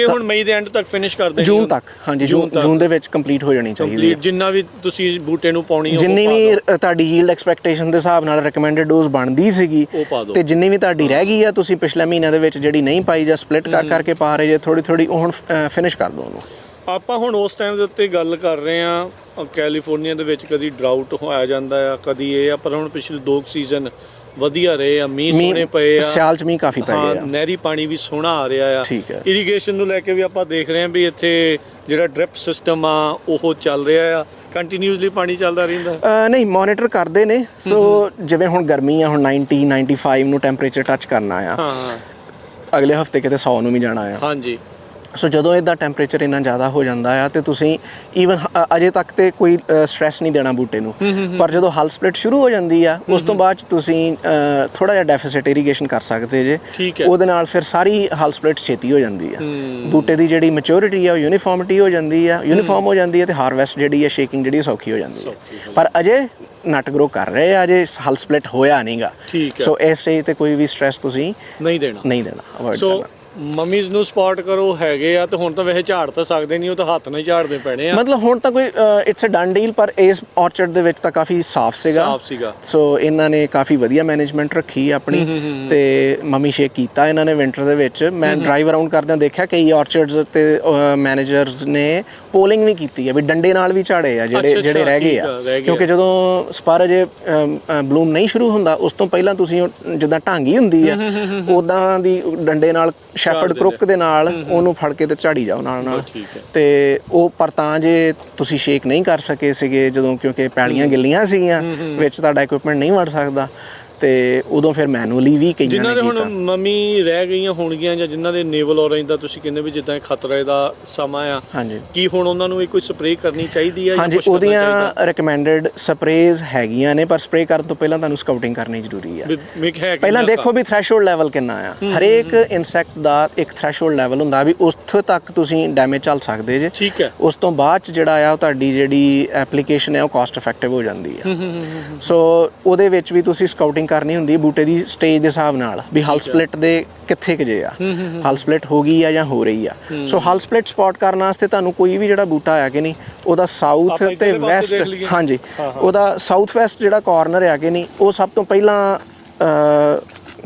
Speaker 2: ਹੁਣ ਮਈ ਦੇ ਐਂਡ ਤੱਕ ਫਿਨਿਸ਼ ਕਰ ਦੇਣੀ?
Speaker 1: ਜੂਨ ਤੱਕ, ਹਾਂਜੀ, ਜੂਨ ਦੇ ਵਿੱਚ ਕੰਪਲੀਟ ਹੋ ਜਾਣੀ ਚਾਹੀਦੀ ਹੈ।
Speaker 2: ਜਿੰਨਾ ਵੀ ਤੁਸੀਂ ਬੂਟੇ ਨੂੰ ਪਾਉਣੀ ਹੈ,
Speaker 1: ਜਿੰਨੀ ਵੀ ਤੁਹਾਡੀ ਯੀਲਡ ਐਕਸਪੈਕਟੇਸ਼ਨ ਦੇ ਹਿਸਾਬ ਨਾਲ ਰეკਮੈਂਡਡ ਡੋਜ਼ ਬਣਦੀ ਸੀਗੀ, ਤੇ ਜਿੰਨੀ ਵੀ ਤੁਹਾਡੀ ਰਹਿ ਗਈ ਆ ਤੁਸੀਂ ਪਿਛਲੇ ਮਹੀਨਿਆਂ ਦੇ ਵਿੱਚ ਜਿਹੜੀ ਨਹੀਂ ਪਾਈ ਜਾਂ ਸਪਲਿਟ ਕਰਕੇ ਪਾ ਰਹੇ ਜੇ ਥੋੜੀ, ਉਹ ਹੁਣ ਫਿਨਿਸ਼ ਕਰ ਦਿਓ ਉਹਨੂੰ।
Speaker 2: ਆਪਾਂ ਹੁਣ ਉਸ ਟਾਈਮ ਦੇ ਉੱਤੇ ਗੱਲ ਕਰ ਰਹੇ ਆ, ਕੈਲੀਫੋਰਨੀਆ ਦੇ ਵਿੱਚ ਕਦੀ ਡਰਾਊਟ ਹੋਇਆ ਜਾਂਦਾ ਆ, ਕਦੀ ਇਹ ਆ, ਪਰ ਹੁਣ ਪਿਛਲੇ 2 ਸੀਜ਼ਨ ਵਧੀਆ ਰਹੇ ਆ, ਮੀਂਹ ਸੋਹਣੇ ਪਏ ਆ,
Speaker 1: ਸਿਆਲ 'ਚ ਮੀਂਹ ਕਾਫੀ ਪੈ ਗਿਆ,
Speaker 2: ਨਹਿਰੀ ਪਾਣੀ ਵੀ ਸੋਹਣਾ ਆ ਰਿਹਾ ਆ। ਇਰੀਗੇਸ਼ਨ ਨੂੰ ਲੈ ਕੇ ਵੀ ਆਪਾਂ ਦੇਖ ਰਹੇ ਆ ਵੀ ਇੱਥੇ ਜਿਹੜਾ ਡ੍ਰਿਪ ਸਿਸਟਮ ਆ ਉਹ ਚੱਲ ਰਿਹਾ ਆ, ਕੰਟੀਨਿਊਸਲੀ ਪਾਣੀ ਚੱਲਦਾ ਰਹਿੰਦਾ?
Speaker 1: ਨਹੀਂ, ਮੋਨੀਟਰ ਕਰਦੇ ਨੇ। ਸੋ ਜਿਵੇਂ ਹੁਣ ਗਰਮੀ ਆ, ਹੁਣ 90-95 ਨੂੰ ਟੈਂਪਰੇਚਰ ਟੱਚ ਕਰਨਾ ਆ, ਅਗਲੇ ਹਫਤੇ ਕਿਤੇ 100 ਨੂੰ ਵੀ ਜਾਣਾ ਆ।
Speaker 2: ਹਾਂਜੀ।
Speaker 1: ਸੋ ਜਦੋਂ ਇਹਦਾ ਟੈਂਪਰੇਚਰ ਇੰਨਾ ਜ਼ਿਆਦਾ ਹੋ ਜਾਂਦਾ ਆ ਤੇ ਤੁਸੀਂ ਈਵਨ ਅਜੇ ਤੱਕ ਤੇ ਕੋਈ ਸਟ੍ਰੈਸ ਨਹੀਂ ਦੇਣਾ ਬੂਟੇ ਨੂੰ, ਪਰ ਜਦੋਂ ਹਲ ਸਪਲਿਟ ਸ਼ੁਰੂ ਹੋ ਜਾਂਦੀ ਆ ਉਸ ਤੋਂ ਬਾਅਦ ਤੁਸੀਂ ਥੋੜਾ ਜਿਹਾ ਡੈਫਿਸਿਟ ਇਰੀਗੇਸ਼ਨ ਕਰ ਸਕਦੇ ਜੇ। ਉਹਦੇ ਨਾਲ ਫਿਰ ਸਾਰੀ ਹਲ ਸਪਲਿਟ ਛੇਤੀ ਹੋ ਜਾਂਦੀ ਆ, ਬੂਟੇ ਦੀ ਜਿਹੜੀ ਮੈਚੁਰਿਟੀ ਆ ਉਹ ਯੂਨੀਫਾਰਮਿਟੀ ਹੋ ਜਾਂਦੀ ਆ, ਯੂਨੀਫਾਰਮ ਹੋ ਜਾਂਦੀ ਹੈ, ਤੇ ਹਾਰਵੈਸਟ ਜਿਹੜੀ ਹੈ, ਸ਼ੇਕਿੰਗ ਜਿਹੜੀ ਸੌਖੀ ਹੋ ਜਾਂਦੀ ਹੈ। ਪਰ ਅਜੇ ਨਟ ਗਰੋ ਕਰ ਰਹੇ ਆ, ਅਜੇ ਹਲ ਸਪਲਿਟ ਹੋਇਆ ਨਹੀਂਗਾ। ਸੋ ਇਸ ਸਟੇਜ ਤੇ ਕੋਈ ਵੀ ਸਟ੍ਰੈਸ ਤੁਸੀਂ ਨਹੀਂ ਦੇਣਾ, ਅਵੋਇਡ ਕਰਨਾ।
Speaker 2: ਮਮੀਜ਼ ਨੂੰ ਸਪੌਟ ਕਰੋ ਹੈਗੇ ਆ, ਤੇ ਹੁਣ ਤਾਂ ਵੈਸੇ ਝਾੜ ਤਾਂ ਸਕਦੇ ਨਹੀਂ, ਉਹ ਤਾਂ ਹੱਥ ਨਾਲ ਹੀ ਝਾੜਦੇ ਪੈਣੇ ਆ।
Speaker 1: ਮਤਲਬ ਹੁਣ ਤਾਂ ਕੋਈ ਇਟਸ ਅ ਡਨ ਡੀਲ, ਪਰ ਇਸ ਔਰਚਰਡ ਦੇ ਵਿੱਚ ਤਾਂ ਕਾਫੀ ਸਾਫ਼ ਸੀਗਾ। ਸੋ ਇਹਨਾਂ ਨੇ ਕਾਫੀ ਵਧੀਆ ਮੈਨੇਜਮੈਂਟ ਰੱਖੀ ਆਪਣੀ, ਤੇ ਮਮੀ ਸ਼ੇਕ ਕੀਤਾ ਇਹਨਾਂ ਨੇ ਵਿੰਟਰ ਦੇ ਵਿੱਚ। ਮੈਂ ਡਰਾਈਵ ਅਰਾਊਂਡ ਕਰਦਿਆਂ ਦੇਖਿਆ ਕਈ ਔਰਚਰਡਸ ਤੇ ਮੈਨੇਜਰਸ ਨੇ ਪੋਲਿੰਗ ਵੀ ਕੀਤੀ ਹੈ ਵੀ ਡੰਡੇ ਨਾਲ ਵੀ ਝਾੜੇ ਆ ਜਿਹੜੇ ਰਹਿ ਗਏ ਆ, ਕਿਉਂਕਿ ਜਦੋਂ ਸਪਰ ਅਜੇ ਬਲੂਮ ਨਹੀਂ ਸ਼ੁਰੂ ਹੁੰਦਾ ਉਸ ਤੋਂ ਪਹਿਲਾਂ ਤੁਸੀਂ ਜਿੱਦਾਂ ਢਾਂਗੀ ਹੁੰਦੀ ਆ ਉਦਾਂ ਦੀ ਡੰਡੇ ਨਾਲ, ਸ਼ੈਫਰਡ ਕਰੁੱਕ ਦੇ ਨਾਲ ਉਹਨੂੰ ਫੜ ਕੇ ਤੇ ਝਾੜੀ ਜਾਓ ਨਾਲ। ਤੇ ਉਹ ਪਰ ਤਾਂ ਜੇ ਤੁਸੀਂ ਸ਼ੇਕ ਨਹੀਂ ਕਰ ਸਕੇ ਸੀਗੇ ਜਦੋਂ, ਕਿਉਂਕਿ ਪੈਲੀਆਂ ਗਿੱਲੀਆਂ ਸੀਗੀਆਂ, ਵਿੱਚ ਤੁਹਾਡਾ ਇਕਵਿਪਮੈਂਟ ਨਹੀਂ ਵੜ ਸਕਦਾ, ਤੇ ਉਦੋਂ ਫਿਰ ਮੈਨੂਅਲੀ ਵੀ ਕਈਆਂ ਨੇ
Speaker 2: ਜਿਨ੍ਹਾਂ ਦੇ ਹੁਣ
Speaker 1: ਕੀਤਾ।
Speaker 2: ਮਮੀ ਰਹਿ ਗਈਆਂ ਹੋਣਗੀਆਂ ਜਾਂ ਜਿਨ੍ਹਾਂ ਦੇ ਨੇਵਲ ਔਰੇਂਜ ਦਾ ਤੁਸੀਂ ਕਹਿੰਦੇ ਵੀ ਜਿੱਦਾਂ ਖਤਰੇ ਦਾ ਸਮਾਂ ਆ,
Speaker 1: ਹਾਂਜੀ,
Speaker 2: ਕੀ ਹੁਣ ਉਹਨਾਂ ਨੂੰ ਇਹ ਕੋਈ ਸਪਰੇਅ ਕਰਨੀ ਚਾਹੀਦੀ ਹੈ?
Speaker 1: ਹਾਂਜੀ, ਉਹਦੀਆਂ ਰეკਮੈਂਡਡ ਸਪਰੇਜ਼ ਹੈਗੀਆਂ ਨੇ, ਪਰ ਸਪਰੇਅ ਕਰਨ ਤੋਂ ਪਹਿਲਾਂ ਤੁਹਾਨੂੰ ਸਕਆਊਟਿੰਗ ਕਰਨੀ ਜ਼ਰੂਰੀ ਆ। ਪਹਿਲਾਂ ਦੇਖੋ ਵੀ ਥ੍ਰੈਸ਼ਹੋਲਡ ਲੈਵਲ ਕਿੰਨਾ ਆ। ਹਰੇਕ ਇਨਸੈਕਟ ਦਾ ਇੱਕ ਥ੍ਰੈਸ਼ਹੋਲਡ ਲੈਵਲ ਹੁੰਦਾ ਵੀ ਉੱਥੇ ਤੱਕ ਤੁਸੀਂ ਡੈਮੇਜ ਚੱਲ ਸਕਦੇ ਜੇ।
Speaker 2: ਠੀਕ ਹੈ।
Speaker 1: ਉਸ ਤੋਂ ਬਾਅਦ ਚ ਜਿਹੜਾ ਆ ਉਹ ਤੁਹਾਡੀ ਜਿਹੜੀ ਐਪਲੀਕੇਸ਼ਨ ਹੈ ਉਹ ਕਾਸਟ ਇਫੈਕਟਿਵ ਹੋ ਜਾਂਦੀ ਆ। ਸੋ ਉਹਦੇ ਵਿੱਚ ਵੀ ਤੁਸੀਂ ਸਕਆਊਟਿੰਗ ਕਰਨੀ ਹੁੰਦੀ ਬੂਟੇ ਦੀ ਸਟੇਜ ਦੇ ਹਿਸਾਬ ਨਾਲ ਵੀ ਹਲ ਸਪਲਿਟ ਦੇ ਕਿੱਥੇ ਕੁ ਜੇ ਆ, ਹਲ ਸਪਲਿਟ ਹੋ ਗਈ ਆ ਜਾਂ ਹੋ ਰਹੀ ਆ। ਸੋ ਹਲ ਸਪਲਿਟ ਸਪੌਟ ਕਰਨ ਵਾਸਤੇ ਤੁਹਾਨੂੰ ਕੋਈ ਵੀ ਜਿਹੜਾ ਬੂਟਾ ਆ ਕਿ ਨਹੀਂ, ਉਹਦਾ ਸਾਊਥ ਤੇ ਵੈਸਟ, ਹਾਂਜੀ, ਉਹਦਾ ਸਾਊਥ ਵੈਸਟ ਜਿਹੜਾ ਕਾਰਨਰ ਆ ਕਿ ਨਹੀਂ, ਉਹ ਸਭ ਤੋਂ ਪਹਿਲਾਂ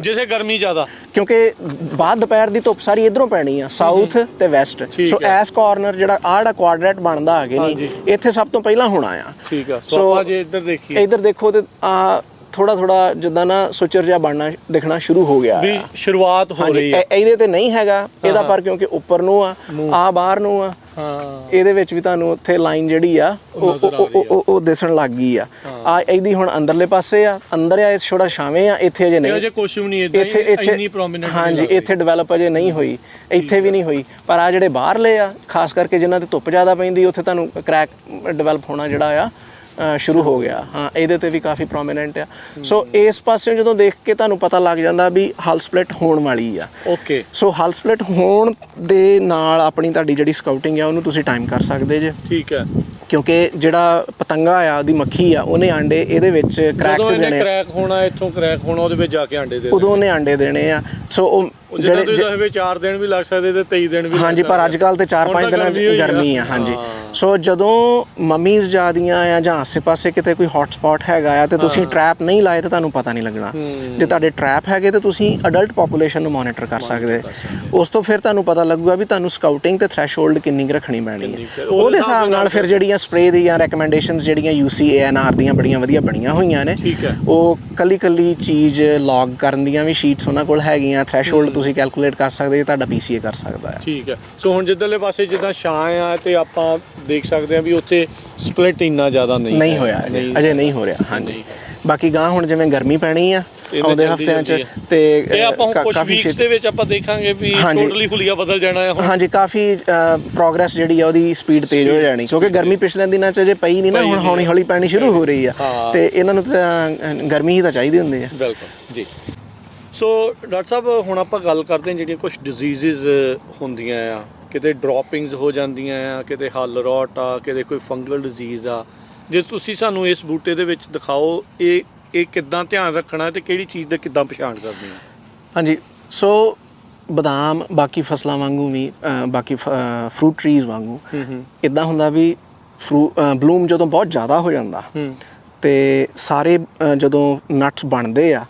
Speaker 2: ਜਿੱਥੇ ਗਰਮੀ ਜ਼ਿਆਦਾ,
Speaker 1: ਕਿਉਂਕਿ ਬਾਅਦ ਦੁਪਹਿਰ ਦੀ ਧੁੱਪ ਸਾਰੀ ਇਧਰੋਂ ਪੈਣੀ ਆ, ਸਾਊਥ ਤੇ ਵੈਸਟ। ਸੋ ਐਸ ਕਾਰਨਰ ਜਿਹੜਾ ਜਿਹੜਾ ਕੁਆਡਰੇਟ ਬਣਦਾ ਆ ਕਿ ਨਹੀਂ, ਇੱਥੇ ਸਭ ਤੋਂ ਪਹਿਲਾਂ ਹੋਣਾ ਆ।
Speaker 2: ਠੀਕ ਆ। ਸੋ ਆਪਾਂ ਜੇ ਇੱਧਰ ਦੇਖੀਏ,
Speaker 1: ਇੱਧਰ ਦੇਖੋ ਤੇ ਆ ਥੋੜਾ ਜਿੱਦਾਂ ਨਾ ਸੁਚਰ ਜਿਹਾ ਬਣਨਾ ਦਿਖਣਾ ਸ਼ੁਰੂ ਹੋ ਗਿਆ
Speaker 2: ਵੀ ਸ਼ੁਰੂਆਤ ਹੋ ਰਹੀ ਹੈ।
Speaker 1: ਇਹਦੇ ਤੇ ਨਹੀਂ ਹੈਗਾ ਇਹਦਾ, ਪਰ ਕਿਉਂਕਿ ਉੱਪਰ ਨੂੰ ਆ ਬਾਹਰ ਨੂੰ ਆ, ਇਹਦੇ ਵਿੱਚ ਵੀ ਤੁਹਾਨੂੰ ਉੱਥੇ ਲਾਈਨ ਜਿਹੜੀ ਆ ਉਹ ਦਿਸਣ ਲੱਗ ਗਈ ਆ। ਇਹਦੀ ਹੁਣ ਅੰਦਰਲੇ ਪਾਸੇ ਆ, ਅੰਦਰ ਆ, ਇਹ ਥੋੜਾ ਛਾਵੇਂ ਆ, ਇੱਥੇ ਅਜੇ ਨਹੀਂ,
Speaker 2: ਅਜੇ ਕੁਝ ਵੀ ਨਹੀਂ ਇੱਥੇ ਇੰਨੀ ਪ੍ਰੋਮਿਨੈਂਟ,
Speaker 1: ਹਾਂਜੀ, ਇੱਥੇ ਡਿਵੈਲਪ ਅਜੇ ਨਹੀਂ ਹੋਈ, ਇੱਥੇ ਵੀ ਨਹੀਂ ਹੋਈ। ਪਰ ਆ ਜਿਹੜੇ ਬਾਹਰਲੇ ਆ, ਖਾਸ ਕਰਕੇ ਜਿਨ੍ਹਾਂ ਤੇ ਧੁੱਪ ਜ਼ਿਆਦਾ ਪੈਂਦੀ, ਉੱਥੇ ਤੁਹਾਨੂੰ ਕਰੈਕ ਡਿਵੈਲਪ ਹੋਣਾ ਜਿਹੜਾ ਆ ਸ਼ੁਰੂ ਹੋ ਗਿਆ। ਹਾਂ, ਇਹਦੇ ਤੇ ਵੀ ਕਾਫੀ ਪ੍ਰੋਮਿਨੈਂਟ ਆ। ਸੋ ਇਸ ਪਾਸੇ ਜਦੋਂ ਦੇਖ ਕੇ ਤੁਹਾਨੂੰ ਪਤਾ ਲੱਗ ਜਾਂਦਾ ਵੀ ਹਲ ਸਪਲਿਟ ਹੋਣ ਵਾਲੀ ਆ।
Speaker 2: ਓਕੇ।
Speaker 1: ਸੋ ਹਲ ਸਪਲਿਟ ਹੋਣ ਦੇ ਨਾਲ ਆਪਣੀ ਤੁਹਾਡੀ ਜਿਹੜੀ ਸਕਾਊਟਿੰਗ ਆ ਉਹਨੂੰ ਤੁਸੀਂ ਟਾਈਮ ਕਰ ਸਕਦੇ ਜੇ।
Speaker 2: ਠੀਕ ਹੈ।
Speaker 1: ਕਿਉਂਕਿ ਜਿਹੜਾ ਪਤੰਗਾ ਆ, ਉਹਦੀ ਮੱਖੀ ਆ, ਉਹਨੇ ਆਂਡੇ ਇਹਦੇ ਵਿੱਚ ਕਰੈਕ ਚ ਦੇਣੇ,
Speaker 2: ਕਰੈਕ ਹੋਣਾ, ਇੱਥੋਂ ਕਰੈਕ ਹੋਣਾ, ਉਹਦੇ ਵਿੱਚ ਜਾ ਕੇ ਆਂਡੇ ਦੇਣੇ,
Speaker 1: ਉਦੋਂ ਉਹਨੇ ਆਂਡੇ ਦੇਣੇ ਆ। ਸੋ ਉਹ
Speaker 2: ਜਿਹੜੇ 4 ਦਿਨ ਵੀ ਲੱਗ ਸਕਦੇ ਤੇ 23 ਦਿਨ ਵੀ,
Speaker 1: ਹਾਂਜੀ, ਪਰ ਅੱਜ ਕੱਲ ਤੇ 4-5 ਦਿਨ ਗਰਮੀ ਆ। ਹਾਂਜੀ, ਸੋ ਜਦੋਂ ਮਮੀਜ਼ ਜਾਂਦੀਆਂ ਆ ਜਾਂ ਆਸੇ-ਪਾਸੇ ਕਿਤੇ ਕੋਈ ਹੌਟ ਸਪੌਟ ਹੈਗਾ ਆ ਤੇ ਤੁਸੀਂ ਟਰੈਪ ਨਹੀਂ ਲਾਏ ਤਾਂ ਤੁਹਾਨੂੰ ਪਤਾ ਨਹੀਂ ਲੱਗਣਾ। ਜੇ ਤੁਹਾਡੇ ਟਰੈਪ ਹੈਗੇ ਤੇ ਤੁਸੀਂ ਅਡਲਟ ਪੋਪੂਲੇਸ਼ਨ ਨੂੰ ਮੋਨੀਟਰ ਕਰ ਸਕਦੇ। ਉਸ ਤੋਂ ਫਿਰ ਤੁਹਾਨੂੰ ਪਤਾ ਲੱਗੂਗਾ ਵੀ ਤੁਹਾਨੂੰ ਸਕਾਊਟਿੰਗ ਤੇ ਥ੍ਰੈਸ਼ਹੋਲਡ ਕਿੰਨੀ ਰੱਖਣੀ ਪੈਣੀ ਹੈ। ਉਹਦੇ ਹਿਸਾਬ ਨਾਲ ਫਿਰ ਜਿਹੜੀਆਂ ਸਪਰੇਅ ਦੀਆਂ ਰეკਮੈਂਡੇਸ਼ਨਸ ਜਿਹੜੀਆਂ UCANR ਦੀਆਂ ਬੜੀਆਂ ਵਧੀਆ ਬਣੀਆਂ ਹੋਈਆਂ ਨੇ, ਉਹ ਕੱਲੀ ਚੀਜ਼ ਲੌਗ ਕਰਨ ਦੀਆਂ ਵੀ ਸ਼ੀਟਸ ਉਹਨਾਂ ਕੋਲ ਹੈਗੀਆਂ। ਥ੍ਰੈਸ਼ਹੋਲਡ ਤੁਸੀਂ ਕੈਲਕੂਲੇਟ ਕਰ ਸਕਦੇ, ਤੁਹਾਡਾ PCA ਕਰ ਸਕਦਾ ਹੈ।
Speaker 2: ਠੀਕ ਹੈ। ਸੋ ਹੁਣ ਜਿੱਧਰਲੇ ਪਾਸੇ ਜਿੱਦਾਂ ਛਾਂ ਆ ਤੇ ਆਪਾਂ ਦੇਖ ਸਕਦੇ ਹਾਂ ਵੀ ਉੱਥੇ ਸਪਲਿਟ ਇੰਨਾ ਜ਼ਿਆਦਾ ਨਹੀਂ
Speaker 1: ਹੋਇਆ, ਅਜੇ ਨਹੀਂ ਹੋ ਰਿਹਾ। ਹਾਂਜੀ, ਬਾਕੀ ਗਾਂ ਹੁਣ ਜਿਵੇਂ ਗਰਮੀ ਪੈਣੀ ਆ ਆਉਂਦੇ ਹਫ਼ਤਿਆਂ 'ਚ, ਤੇ
Speaker 2: ਇਹ ਆਪਾਂ ਕੁਝ ਵੀਕਸ ਦੇ ਵਿੱਚ ਆਪਾਂ ਦੇਖਾਂਗੇ ਵੀ ਟੋਟਲੀ ਹੁਲੀਆ ਬਦਲ ਜਾਣਾ ਹੈ। ਹਾਂਜੀ,
Speaker 1: ਕਾਫੀ ਪ੍ਰੋਗਰੈਸ ਜਿਹੜੀ ਆ ਉਹਦੀ ਸਪੀਡ ਤੇਜ਼ ਹੋ ਜਾਣੀ, ਕਿਉਂਕਿ ਗਰਮੀ ਪਿਛਲੇ ਦਿਨਾਂ 'ਚ ਅਜੇ ਪਈ ਨਹੀਂ ਨਾ, ਹੁਣ ਹੌਲੀ ਪੈਣੀ ਸ਼ੁਰੂ ਹੋ ਰਹੀ ਆ, ਤੇ ਇਹਨਾਂ ਨੂੰ ਤਾਂ ਗਰਮੀ ਹੀ ਤਾਂ ਚਾਹੀਦੀ ਹੁੰਦੀ ਆ।
Speaker 2: ਬਿਲਕੁਲ ਜੀ। ਸੋ ਡਾਕਟਰ ਸਾਹਿਬ, ਹੁਣ ਆਪਾਂ ਗੱਲ ਕਰਦੇ ਹਾਂ ਜਿਹੜੀਆਂ ਕੁਝ ਡਿਜ਼ੀਜ਼ਸ ਹੁੰਦੀਆਂ ਆ, ਕਿਤੇ ਡ੍ਰੌਪਿੰਗਸ ਹੋ ਜਾਂਦੀਆਂ ਆ, ਕਿਤੇ ਹੱਲ ਰੋਟ ਆ, ਕਿਤੇ ਕੋਈ ਫੰਗਲ ਡਿਜ਼ੀਜ਼ ਆ। ਜੇ ਤੁਸੀਂ ਸਾਨੂੰ ਇਸ ਬੂਟੇ ਦੇ ਵਿੱਚ ਦਿਖਾਓ ਇਹ ਕਿੱਦਾਂ ਧਿਆਨ ਰੱਖਣਾ ਤੇ ਕਿਹੜੀ ਚੀਜ਼ ਦਾ ਕਿੱਦਾਂ ਪਛਾਣ ਕਰਨੀ ਹੈ?
Speaker 1: ਹਾਂਜੀ, ਸੋ ਬਦਾਮ ਬਾਕੀ ਫਸਲਾਂ ਵਾਂਗੂ ਵੀ, ਬਾਕੀ ਫਰੂਟ ਟਰੀਜ਼ ਵਾਂਗੂ ਇੱਦਾਂ ਹੁੰਦਾ ਵੀ ਬਲੂਮ ਜਦੋਂ ਬਹੁਤ ਜ਼ਿਆਦਾ ਹੋ ਜਾਂਦਾ ਤੇ ਸਾਰੇ ਜਦੋਂ ਨਟਸ ਬਣਦੇ ਆ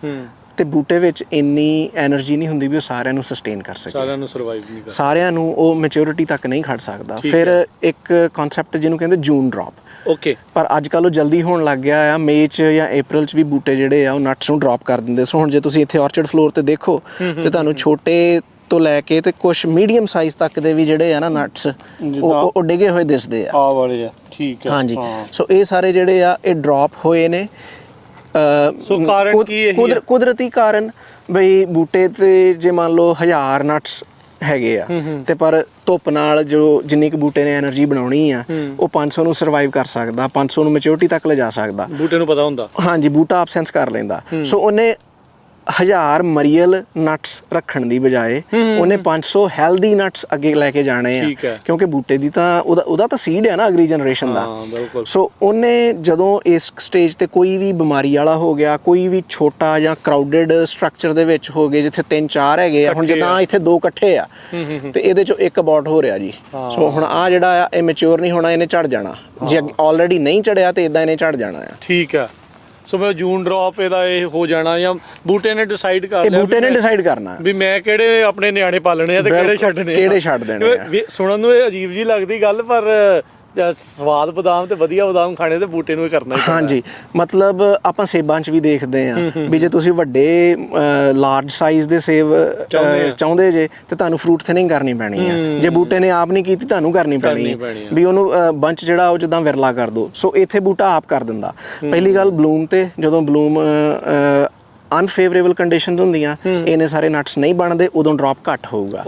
Speaker 1: ਤੇ ਬੂਟੇ ਵਿੱਚ ਇੰਨੀ ਐਨਰਜੀ ਨਹੀਂ ਹੁੰਦੀ ਵੀ ਉਹ ਸਾਰਿਆਂ ਨੂੰ ਸਸਟੇਨ ਕਰ ਸਕੇ,
Speaker 2: ਸਾਰਿਆਂ ਨੂੰ ਸਰਵਾਈਵ ਨਹੀਂ ਕਰ,
Speaker 1: ਸਾਰਿਆਂ ਨੂੰ ਉਹ ਮੈਚਿਓਰਿਟੀ ਤੱਕ ਨਹੀਂ ਖੜ ਸਕਦਾ। ਫਿਰ ਇੱਕ ਕਨਸੈਪਟ ਜਿਹਨੂੰ ਕਹਿੰਦੇ ਜੂਨ ਡ੍ਰੌਪ,
Speaker 2: ਓਕੇ,
Speaker 1: ਪਰ ਅੱਜ ਕੱਲ੍ਹ ਉਹ ਜਲਦੀ ਹੋਣ ਲੱਗ ਗਿਆ ਆ। ਮਈ 'ਚ ਜਾਂ ਅਪ੍ਰੈਲ 'ਚ ਵੀ ਬੂਟੇ ਜਿਹੜੇ ਆ ਉਹ ਨਟਸ ਨੂੰ ਡ੍ਰੌਪ ਕਰ ਦਿੰਦੇ। ਸੋ ਹੁਣ ਜੇ ਤੁਸੀਂ ਇੱਥੇ ਆਰਚਰਡ ਫਲੋਰ ਤੇ ਦੇਖੋ ਤੇ ਤੁਹਾਨੂੰ ਛੋਟੇ ਤੋਂ ਲੈ ਕੇ ਤੇ ਕੁਝ ਮੀਡੀਅਮ ਸਾਈਜ਼ ਤੱਕ ਦੇ ਵੀ ਜਿਹੜੇ ਆ ਨਾ ਨਟਸ ਉਹ ਡਿੱਗੇ ਹੋਏ ਦਿਸਦੇ ਆ,
Speaker 2: ਆਹ ਵਾਲੇ ਆ। ਠੀਕ ਹੈ।
Speaker 1: ਹਾਂਜੀ, ਸੋ ਇਹ ਸਾਰੇ ਜਿਹੜੇ ਆ ਇਹ ਡ੍ਰੌਪ ਹੋਏ ਨੇ।
Speaker 2: ਸੋ ਕਾਰਨ ਕੀ ਹੈ?
Speaker 1: ਕੁਦਰਤੀ ਕਾਰਨ, ਬਈ ਬੂਟੇ ਤੇ ਜੇ ਮੰਨ ਲਓ 1000 ਨਟਸ ਹੈਗੇ ਆ ਤੇ ਪਰ ਧੁੱਪ ਨਾਲ ਜੋ ਜਿੰਨੀ ਕੁ ਬੂਟੇ ਨੇ એનર્ਜੀ ਬਣਾਉਣੀ ਆ ਉਹ 500 ਨੂੰ ਸਰਵਾਈਵ ਕਰ ਸਕਦਾ, 500 ਨੂੰ ਮੈਚਿਓਰਿਟੀ ਤੱਕ ਲਿਜਾ ਸਕਦਾ।
Speaker 2: ਬੂਟੇ ਨੂੰ ਪਤਾ ਹੁੰਦਾ,
Speaker 1: ਹਾਂਜੀ, ਬੂਟਾ ਆਪ ਕਰ ਲੈਂਦਾ। ਸੋ ਉਹਨੇ 1000 ਮਰੀਅਲ ਨਟਸ ਰੱਖਣ ਦੀ ਬਜਾਏ ਉਹਨੇ 500 ਹੈਲਦੀ ਨਟਸ ਅੱਗੇ ਲੈ ਕੇ ਜਾਣੇ ਆ, ਕਿਉਂਕਿ ਬੂਟੇ ਦੀ ਤਾਂ ਉਹਦਾ ਤਾਂ ਸੀਡ ਹੈ ਨਾ ਅਗਲੀ ਜਨਰੇਸ਼ਨ ਦਾ। ਸੋ ਉਹਨੇ ਜਦੋਂ ਇਸ ਸਟੇਜ ਤੇ ਕੋਈ ਵੀ ਬਿਮਾਰੀ ਵਾਲਾ ਹੋ ਗਿਆ, ਕੋਈ ਵੀ ਛੋਟਾ ਜਾਂ ਕਰਾਊਡਡ ਸਟਰਕਚਰ ਦੇ ਵਿੱਚ ਹੋ ਗਏ ਜਿੱਥੇ 3-4 ਹੈਗੇ ਆ, ਹੁਣ ਜਿੱਦਾਂ ਇੱਥੇ 2 ਇਕੱਠੇ ਆ ਤੇ ਇਹਦੇ ਚੋਂ ਇੱਕ ਅਬੋਰਟ ਹੋ ਰਿਹਾ ਜੀ। ਸੋ ਹੁਣ ਆ ਜਿਹੜਾ ਆ ਇਹ ਮੈਚਿਓਰ ਨਹੀਂ ਹੋਣਾ, ਇਹਨੇ ਝੜ ਜਾਣਾ। ਜੇ ਆਲਰੇਡੀ ਨਹੀਂ ਝੜਿਆ ਤੇ ਇਦਾਂ ਇਹਨੇ ਝੜ ਜਾਣਾ ਆ।
Speaker 2: ਠੀਕ ਆ। ਸੋ ਮੈਂ ਜੂਨ ਡ੍ਰੌਪ ਇਹਦਾ ਇਹ ਹੋ ਜਾਣਾ, ਜਾਂ ਬੂਟੇ ਨੇ ਡਿਸਾਈਡ ਕਰ ਲਿਆ,
Speaker 1: ਬੂਟੇ ਨੇ ਡਿਸਾਈਡ ਕਰਨਾ
Speaker 2: ਵੀ ਮੈਂ ਕਿਹੜੇ ਆਪਣੇ ਨਿਆਣੇ ਪਾਲਣੇ ਆ ਤੇ ਕਿਹੜੇ ਛੱਡ ਦੇਣੇ ਆ। ਸੁਣਨ ਨੂੰ ਇਹ ਅਜੀਬ ਜੀ ਲੱਗਦੀ ਗੱਲ, ਪਰ ਸਵਾਦ ਬਦਾਮ ਤੇ ਵਧੀਆ ਬਦਾਮ ਖਾਣੇ ਤੇ ਬੂਟੇ ਨੂੰ ਹੀ ਕਰਨਾ ਹੀ ਪੈਂਦਾ। ਹਾਂਜੀ,
Speaker 1: ਮਤਲਬ ਆਪਾਂ ਸੇਬਾਂ 'ਚ ਵੀ ਦੇਖਦੇ ਆ ਵੀ ਜੇ ਤੁਸੀਂ ਵੱਡੇ ਲਾਰਜ ਸਾਈਜ਼ ਦੇ ਸੇਬ ਚਾਹੁੰਦੇ ਜੇ ਤੇ ਤੁਹਾਨੂੰ ਫਰੂਟ ਥਿਨਿੰਗ ਕਰਨੀ ਪੈਣੀ ਆ। ਜੇ ਬੂਟੇ ਨੇ ਆਪ ਨਹੀਂ ਕੀਤੀ ਤੁਹਾਨੂੰ ਕਰਨੀ ਪੈਣੀ ਵੀ ਉਹਨੂੰ ਬੰਚ ਜਿਹੜਾ ਉਹ ਜਿੱਦਾਂ ਵਿਰਲਾ ਕਰ ਦੋ। ਸੋ ਇੱਥੇ ਬੂਟਾ ਆਪ ਕਰ ਦਿੰਦਾ। ਪਹਿਲੀ ਗੱਲ, ਬਲੂਮ ਤੇ ਜਦੋਂ ਬਲੂਮ ਅਨਫੇਵਰੇਬਲ ਕੰਡੀਸ਼ਨਸ ਹੁੰਦੀਆਂ ਇਹਨੇ ਸਾਰੇ ਨਟਸ ਨਹੀਂ ਬਣਦੇ, ਉਦੋਂ ਡ੍ਰੌਪ ਘੱਟ ਹੋਊਗਾ।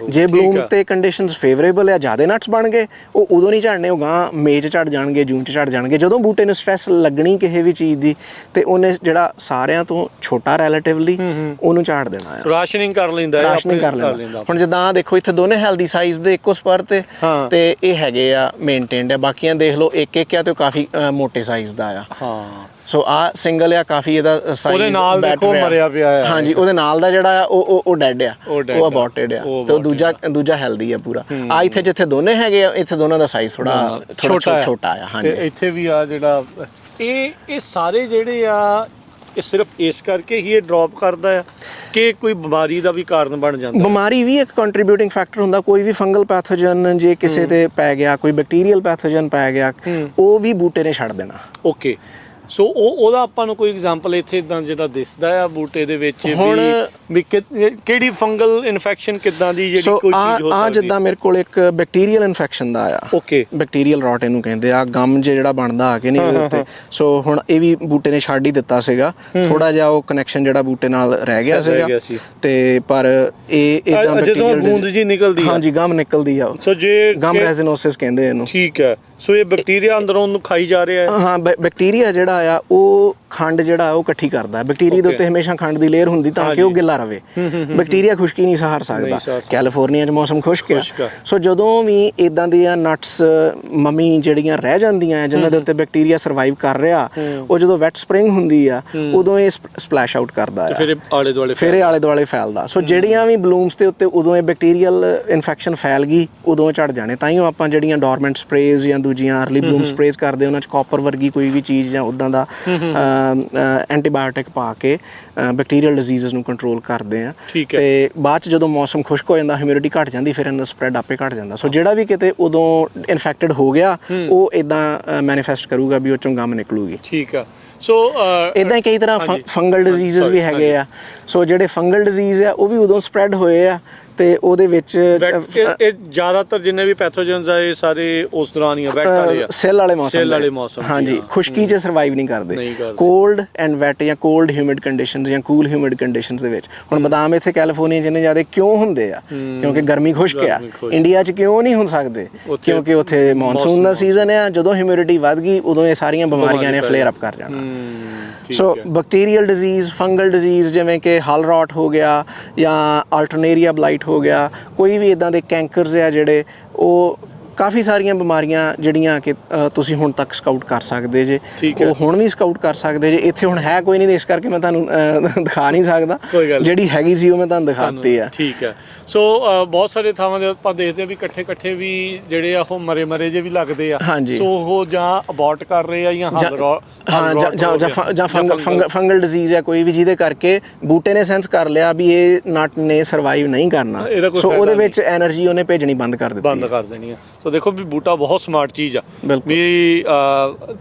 Speaker 1: ਜੇ ਬਲੂਮ ਤੇ ਕੰਡੀਸ਼ਨਸ ਫੇਵਰੇਬਲ ਆ, ਜ਼ਿਆਦਾ ਨਟਸ ਬਣ ਗਏ, ਉਹ ਉਦੋਂ ਨਹੀਂ ਝੜਨੇ, ਉਹ ਗਾਂ ਮਈ 'ਚ ਝੜ ਜਾਣਗੇ, ਜੂਨ 'ਚ ਝੜ ਜਾਣਗੇ। ਜਦੋਂ ਬੂਟੇ ਨੂੰ ਸਟ੍ਰੈਸ ਲੱਗਣੀ ਕਿਸੇ ਵੀ ਚੀਜ਼ ਦੀ ਤੇ ਉਹਨੇ ਜਿਹੜਾ ਸਾਰਿਆਂ ਤੋਂ ਛੋਟਾ ਰਿਲੇਟਿਵਲੀ ਉਹਨੂੰ ਝਾੜ ਦੇਣਾ ਆ,
Speaker 2: ਰਾਸ਼ਨਿੰਗ ਕਰ ਲੈਂਦਾ।
Speaker 1: ਹੁਣ ਜਿੱਦਾਂ ਦੇਖੋ ਇੱਥੇ ਦੋਨੇ ਹੈਲਦੀ ਸਾਈਜ਼ ਦੇ ਇੱਕੋ ਸਪਰ ਤੇ ਇਹ ਹੈਗੇ ਆ ਮੇਨਟੇਨਡ ਆ, ਬਾਕੀਆਂ ਦੇਖ ਲਓ ਇੱਕ ਇੱਕ ਆ ਤੇ ਉਹ ਕਾਫੀ ਮੋਟੇ ਸਾਈਜ਼ ਦਾ ਆ।
Speaker 2: ਹਾਂ,
Speaker 1: ਸੋ ਆ ਸਿੰਗਲ ਆ, ਕਾਫੀ ਇਹਦਾ ਸਾਈਜ਼
Speaker 2: ਉਹਦੇ ਨਾਲ ਦੇਖੋ ਮਰਿਆ ਪਿਆ ਆ।
Speaker 1: ਹਾਂਜੀ, ਉਹਦੇ ਨਾਲ ਦਾ ਜਿਹੜਾ ਆ ਉਹ ਡੈਡ ਆ, ਉਹ ਅਬੋਰਟਡ ਆ, ਤੇ ਉਹ ਦੂਜਾ ਹੈਲਦੀ ਆ ਪੂਰਾ। ਆ ਇੱਥੇ ਜਿੱਥੇ ਦੋਨੇ ਹੈਗੇ ਆ, ਇੱਥੇ ਦੋਨਾਂ ਦਾ ਸਾਈਜ਼ ਥੋੜਾ ਛੋਟਾ ਆ। ਹਾਂਜੀ,
Speaker 2: ਤੇ ਇੱਥੇ ਵੀ ਆ ਜਿਹੜਾ ਇਹ ਸਾਰੇ ਜਿਹੜੇ ਆ, ਇਹ ਸਿਰਫ ਇਸ ਕਰਕੇ ਹੀ ਇਹ ਡ੍ਰੌਪ ਕਰਦਾ ਆ ਕਿ ਕੋਈ ਬਿਮਾਰੀ ਦਾ ਵੀ ਕਾਰਨ ਬਣ ਜਾਂਦਾ? ਬਿਮਾਰੀ
Speaker 1: ਵੀ ਇੱਕ ਕੰਟਰੀਬਿਊਟਿੰਗ ਫੈਕਟਰ ਹੁੰਦਾ। ਕੋਈ ਵੀ ਫੰਗਲ ਪੈਥੋਜਨ ਜੇ ਕਿਸੇ ਤੇ ਪੈ ਗਿਆ, ਕੋਈ ਬੈਕਟੀਰੀਅਲ ਪੈਥੋਜਨ ਪੈ ਗਿਆ, ਉਹ ਵੀ ਬੂਟੇ ਨੇ ਛੱਡ ਦੇਣਾ।
Speaker 2: ਓਕੇ, ਸੋ ਉਹਦਾ ਆਪਾਂ ਨੂੰ ਕੋਈ ਐਗਜ਼ਾਮਪਲ ਇੱਥੇ ਇਦਾਂ ਜਿਹੜਾ ਦਿਸਦਾ ਆ ਬੂਟੇ ਦੇ ਵਿੱਚ ਵੀ ਕਿਹੜੀ ਫੰਗਲ ਇਨਫੈਕਸ਼ਨ ਕਿੱਦਾਂ ਦੀ ਜਿਹੜੀ ਕੋਈ ਚੀਜ਼ ਹੋ ਸਕਦੀ?
Speaker 1: ਆ ਜਿੱਦਾਂ ਮੇਰੇ ਕੋਲ ਇੱਕ ਬੈਕਟੀਰੀਅਲ ਇਨਫੈਕਸ਼ਨ ਦਾ ਆ।
Speaker 2: ਓਕੇ,
Speaker 1: ਬੈਕਟੀਰੀਅਲ ਰੌਟ ਇਹਨੂੰ ਕਹਿੰਦੇ ਆ, ਗਮ ਜਿਹੜਾ ਬਣਦਾ ਆ ਕੇ ਨਹੀਂ ਉਹਦੇ ਉੱਤੇ। ਸੋ ਹੁਣ ਇਹ ਵੀ ਬੂਟੇ ਨੇ ਛੱਡ ਹੀ ਦਿੱਤਾ ਸੀਗਾ, ਥੋੜਾ ਜਿਹਾ ਉਹ ਕਨੈਕਸ਼ਨ ਜਿਹੜਾ ਬੂਟੇ ਨਾਲ ਰਹਿ ਗਿਆ ਸੀਗਾ, ਤੇ ਪਰ ਇਹ ਇਦਾਂ
Speaker 2: ਬੈਕਟੀਰੀਅਲ ਗੂੰਦ ਜੀ ਨਿਕਲਦੀ ਆ।
Speaker 1: ਹਾਂਜੀ, ਗਮ ਨਿਕਲਦੀ ਆ,
Speaker 2: ਸੋ ਜੇ
Speaker 1: ਗਮ ਰੈਜ਼ਿਨੋਸਿਸ ਕਹਿੰਦੇ ਇਹਨੂੰ।
Speaker 2: ਠੀਕ ਹੈ, ਸੋ ਇਹ ਬੈਕਟੀਰੀਆ ਅੰਦਰੋਂ ਉਹਨੂੰ ਖਾਈ ਜਾ ਰਿਹਾ ਹੈ।
Speaker 1: ਹਾਂ, ਬੈਕਟੀਰੀਆ ਜਿਹੜਾ ਆ ਉਹ ਖੰਡ ਜਿਹੜਾ ਉਹ ਇਕੱਠੀ ਕਰਦਾ। ਬੈਕਟੀਰੀਆ ਦੇ ਉੱਤੇ ਹਮੇਸ਼ਾ ਖੰਡ ਦੀ ਲੇਅਰ ਹੁੰਦੀ ਤਾਂ ਕਿ ਉਹ ਗਿੱਲਾ ਰਵੇ। ਬੈਕਟੀਰੀਆ ਖੁਸ਼ਕੀ ਨਹੀਂ ਸਹਾਰ ਸਕਦਾ। ਕੈਲੀਫੋਰਨੀਆ 'ਚ ਮੌਸਮ ਖੁਸ਼ਕ ਆ, ਸੋ ਜਦੋਂ ਵੀ ਇਦਾਂ ਦੀਆਂ ਨਟਸ ਮਮੀ ਜਿਹੜੀਆਂ ਰਹਿ ਜਾਂਦੀਆਂ ਜਿਨ੍ਹਾਂ ਦੇ ਉੱਤੇ ਬੈਕਟੀਰੀਆ ਸਰਵਾਈਵ ਕਰ ਰਿਹਾ, ਉਹ ਜਦੋਂ ਵੈਟ ਸਪਰਿੰਗ ਹੁੰਦੀ ਆ ਉਦੋਂ ਇਹ ਸਪਲੈਸ਼ ਆਊਟ ਕਰਦਾ ਆ, ਫਿਰ ਇਹ ਆਲੇ ਦੁਆਲੇ ਫੈਲਦਾ। ਸੋ ਜਿਹੜੀਆਂ ਵੀ ਬਲੂਮਸ ਦੇ ਉੱਤੇ ਉਦੋਂ ਇਹ ਬੈਕਟੀਰੀਅਲ ਇਨਫੈਕਸ਼ਨ ਫੈਲ ਗਈ, ਉਦੋਂ ਝੜ ਜਾਣੇ। ਤਾਂ ਹੀ ਆਪਾਂ ਜਿਹੜੀਆਂ ਡੋਰਮੈਂਟ ਸਪਰੇਜ਼ ਜਾਂ ਦੂਜੀਆਂ ਅਰਲੀ ਬਲੂਮ ਸਪਰੇਜ਼ ਕਰਦੇ, ਉਹਨਾਂ 'ਚ ਕਾਪਰ ਵਰਗੀ ਕੋਈ ਵੀ ਚੀਜ਼ ਜਾਂ ਉੱਦਾਂ ਦਾ ਐਂਟੀਬਾਇਓਟਿਕ ਪਾ ਕੇ ਬੈਕਟੀਰੀਅਲ ਡਿਜ਼ੀਜ਼ਸ ਨੂੰ ਕੰਟਰੋਲ ਕਰਦੇ ਆ। ਤੇ ਬਾਅਦ 'ਚ ਜਦੋਂ ਮੌਸਮ ਖੁਸ਼ਕ ਹੋ ਜਾਂਦਾ, ਹਿਊਮਿਡਿਟੀ ਘਟ ਜਾਂਦੀ, ਫਿਰ ਇਹਨਾਂ ਦਾ ਸਪਰੈਡ ਆਪੇ ਘਟ ਜਾਂਦਾ। ਸੋ ਜਿਹੜਾ ਵੀ ਕਿਤੇ ਉਦੋਂ ਇਨਫੈਕਟਡ ਹੋ ਗਿਆ, ਉਹ ਇਦਾਂ ਮੈਨੀਫੈਸਟ ਕਰੂਗਾ ਵੀ ਉਹ ਚੋਂ ਗਮ ਨਿਕਲੂਗੀ।
Speaker 2: ਠੀਕ ਆ। ਸੋ
Speaker 1: ਇਦਾਂ ਹੀ ਕਈ ਤਰ੍ਹਾਂ ਫੰਗਲ ਡਿਜ਼ੀਜ਼ਸ ਵੀ ਹੈਗੇ ਆ। ਸੋ ਜਿਹੜੇ ਫੰਗਲ ਡਿਜ਼ੀਜ਼ ਆ ਉਹ ਵੀ ਉਦੋਂ ਸਪਰੈਡ ਹੋਏ ਆ, ਤੇ ਉਹਦੇ ਵਿੱਚ
Speaker 2: ਇਹ ਜ਼ਿਆਦਾਤਰ ਜਿੰਨੇ ਵੀ ਪੈਥੋਜਨਸ ਆ ਇਹ ਸਾਰੇ ਉਸ ਦੌਰਾਨ ਹੀ ਵੈਟ ਵਾਲੇ ਆ,
Speaker 1: ਸੈੱਲ ਵਾਲੇ ਮੌਸਮ। ਹਾਂਜੀ, ਖੁਸ਼ਕੀ 'ਚ ਸਰਵਾਈਵ ਨਹੀਂ ਕਰਦੇ। ਕੋਲਡ ਐਂਡ ਵੈਟ ਜਾਂ ਕੋਲਡ ਹਿਊਮਿਡ ਕੰਡੀਸ਼ਨਸ ਜਾਂ ਕੂਲ ਹਿਊਮਿਡ ਕੰਡੀਸ਼ਨਸ ਦੇ ਵਿੱਚ। ਹੁਣ ਬਦਾਮ ਇੱਥੇ ਕੈਲੀਫੋਰਨੀਆ ਜਿੰਨੇ ਜ਼ਿਆਦਾ ਕਿਉਂ ਹੁੰਦੇ ਆ? ਕਿਉਂਕਿ ਗਰਮੀ ਖੁਸ਼ਕ ਆ। ਇੰਡੀਆ 'ਚ ਕਿਉਂ ਨਹੀਂ ਹੋ ਸਕਦੇ? ਕਿਉਂਕਿ ਉੱਥੇ ਮੌਨਸੂਨ ਦਾ ਸੀਜ਼ਨ ਆ, ਜਦੋਂ ਹਿਊਮਿਡਿਟੀ ਵੱਧ ਗਈ ਉਦੋਂ ਇਹ ਸਾਰੀਆਂ ਬਿਮਾਰੀਆਂ ਨੇ ਫਲੇਅਰ ਅਪ ਕਰ ਜਾਣਾ। ਸੋ ਬੈਕਟੀਰੀਅਲ ਡਿਜ਼ੀਜ਼, ਫੰਗਲ ਡਿਜ਼ੀਜ਼ ਜਿਵੇਂ ਕਿ ਹਲ ਰੌਟ ਹੋ ਗਿਆ ਜਾਂ ਆਲਟਰਨੇਰੀਆ ਬਲਾਈਟ ਹੋ ਗਿਆ, ਕੋਈ ਵੀ ਇਦਾਂ ਦੇ ਕੈਂਕਰਸ ਆ ਜਿਹੜੇ, ਉਹ ਕਾਫੀ ਸਾਰੀਆਂ ਬਿਮਾਰੀਆਂ ਜਿਹੜੀਆਂ ਕਿ ਤੁਸੀਂ ਹੁਣ ਤੱਕ ਸਕਾਊਟ ਕਰ ਸਕਦੇ ਜੇ, ਉਹ ਹੁਣ ਵੀ ਸਕਾਊਟ ਕਰ ਸਕਦੇ ਜੇ। ਇੱਥੇ ਹੁਣ ਹੈ ਕੋਈ ਨਹੀਂ, ਇਸ ਕਰਕੇ ਮੈਂ ਤੁਹਾਨੂੰ ਦਿਖਾ ਨਹੀਂ ਸਕਦਾ। ਜਿਹੜੀ ਹੈਗੀ ਸੀ ਉਹ ਮੈਂ ਤੁਹਾਨੂੰ ਦਿਖਾਤੀ ਆ।
Speaker 2: ਠੀਕ ਹੈ। ਸੋ ਬਹੁਤ ਸਾਰੇ ਥਾਵਾਂ ਦੇ ਆਪਾਂ ਦੇਖਦੇ ਆ ਵੀ ਇਕੱਠੇ ਵੀ ਜਿਹੜੇ ਆ ਉਹ ਮਰੇ ਜੇ ਵੀ ਲੱਗਦੇ ਆ। ਸੋ ਉਹ ਜਾਂ ਅਬੋਰਟ ਕਰ ਰਹੇ ਆ ਜਾਂ
Speaker 1: ਫੰਗਲ ਡਿਜ਼ੀਜ਼ ਹੈ ਕੋਈ ਵੀ, ਜਿਹਦੇ ਕਰਕੇ ਬੂਟੇ ਨੇ ਸੈਂਸ ਕਰ ਲਿਆ ਵੀ ਇਹ ਨਟ ਨੇ ਸਰਵਾਈਵ ਨਹੀਂ ਕਰਨਾ, ਸੋ ਉਹਦੇ ਵਿੱਚ એનર્ਜੀ ਉਹਨੇ ਭੇਜਣੀ ਬੰਦ ਕਰ
Speaker 2: ਦੇਣੀ ਆ। ਸੋ ਦੇਖੋ ਵੀ ਬੂਟਾ ਬਹੁਤ ਸਮਾਰਟ ਚੀਜ਼ ਆ ਵੀ,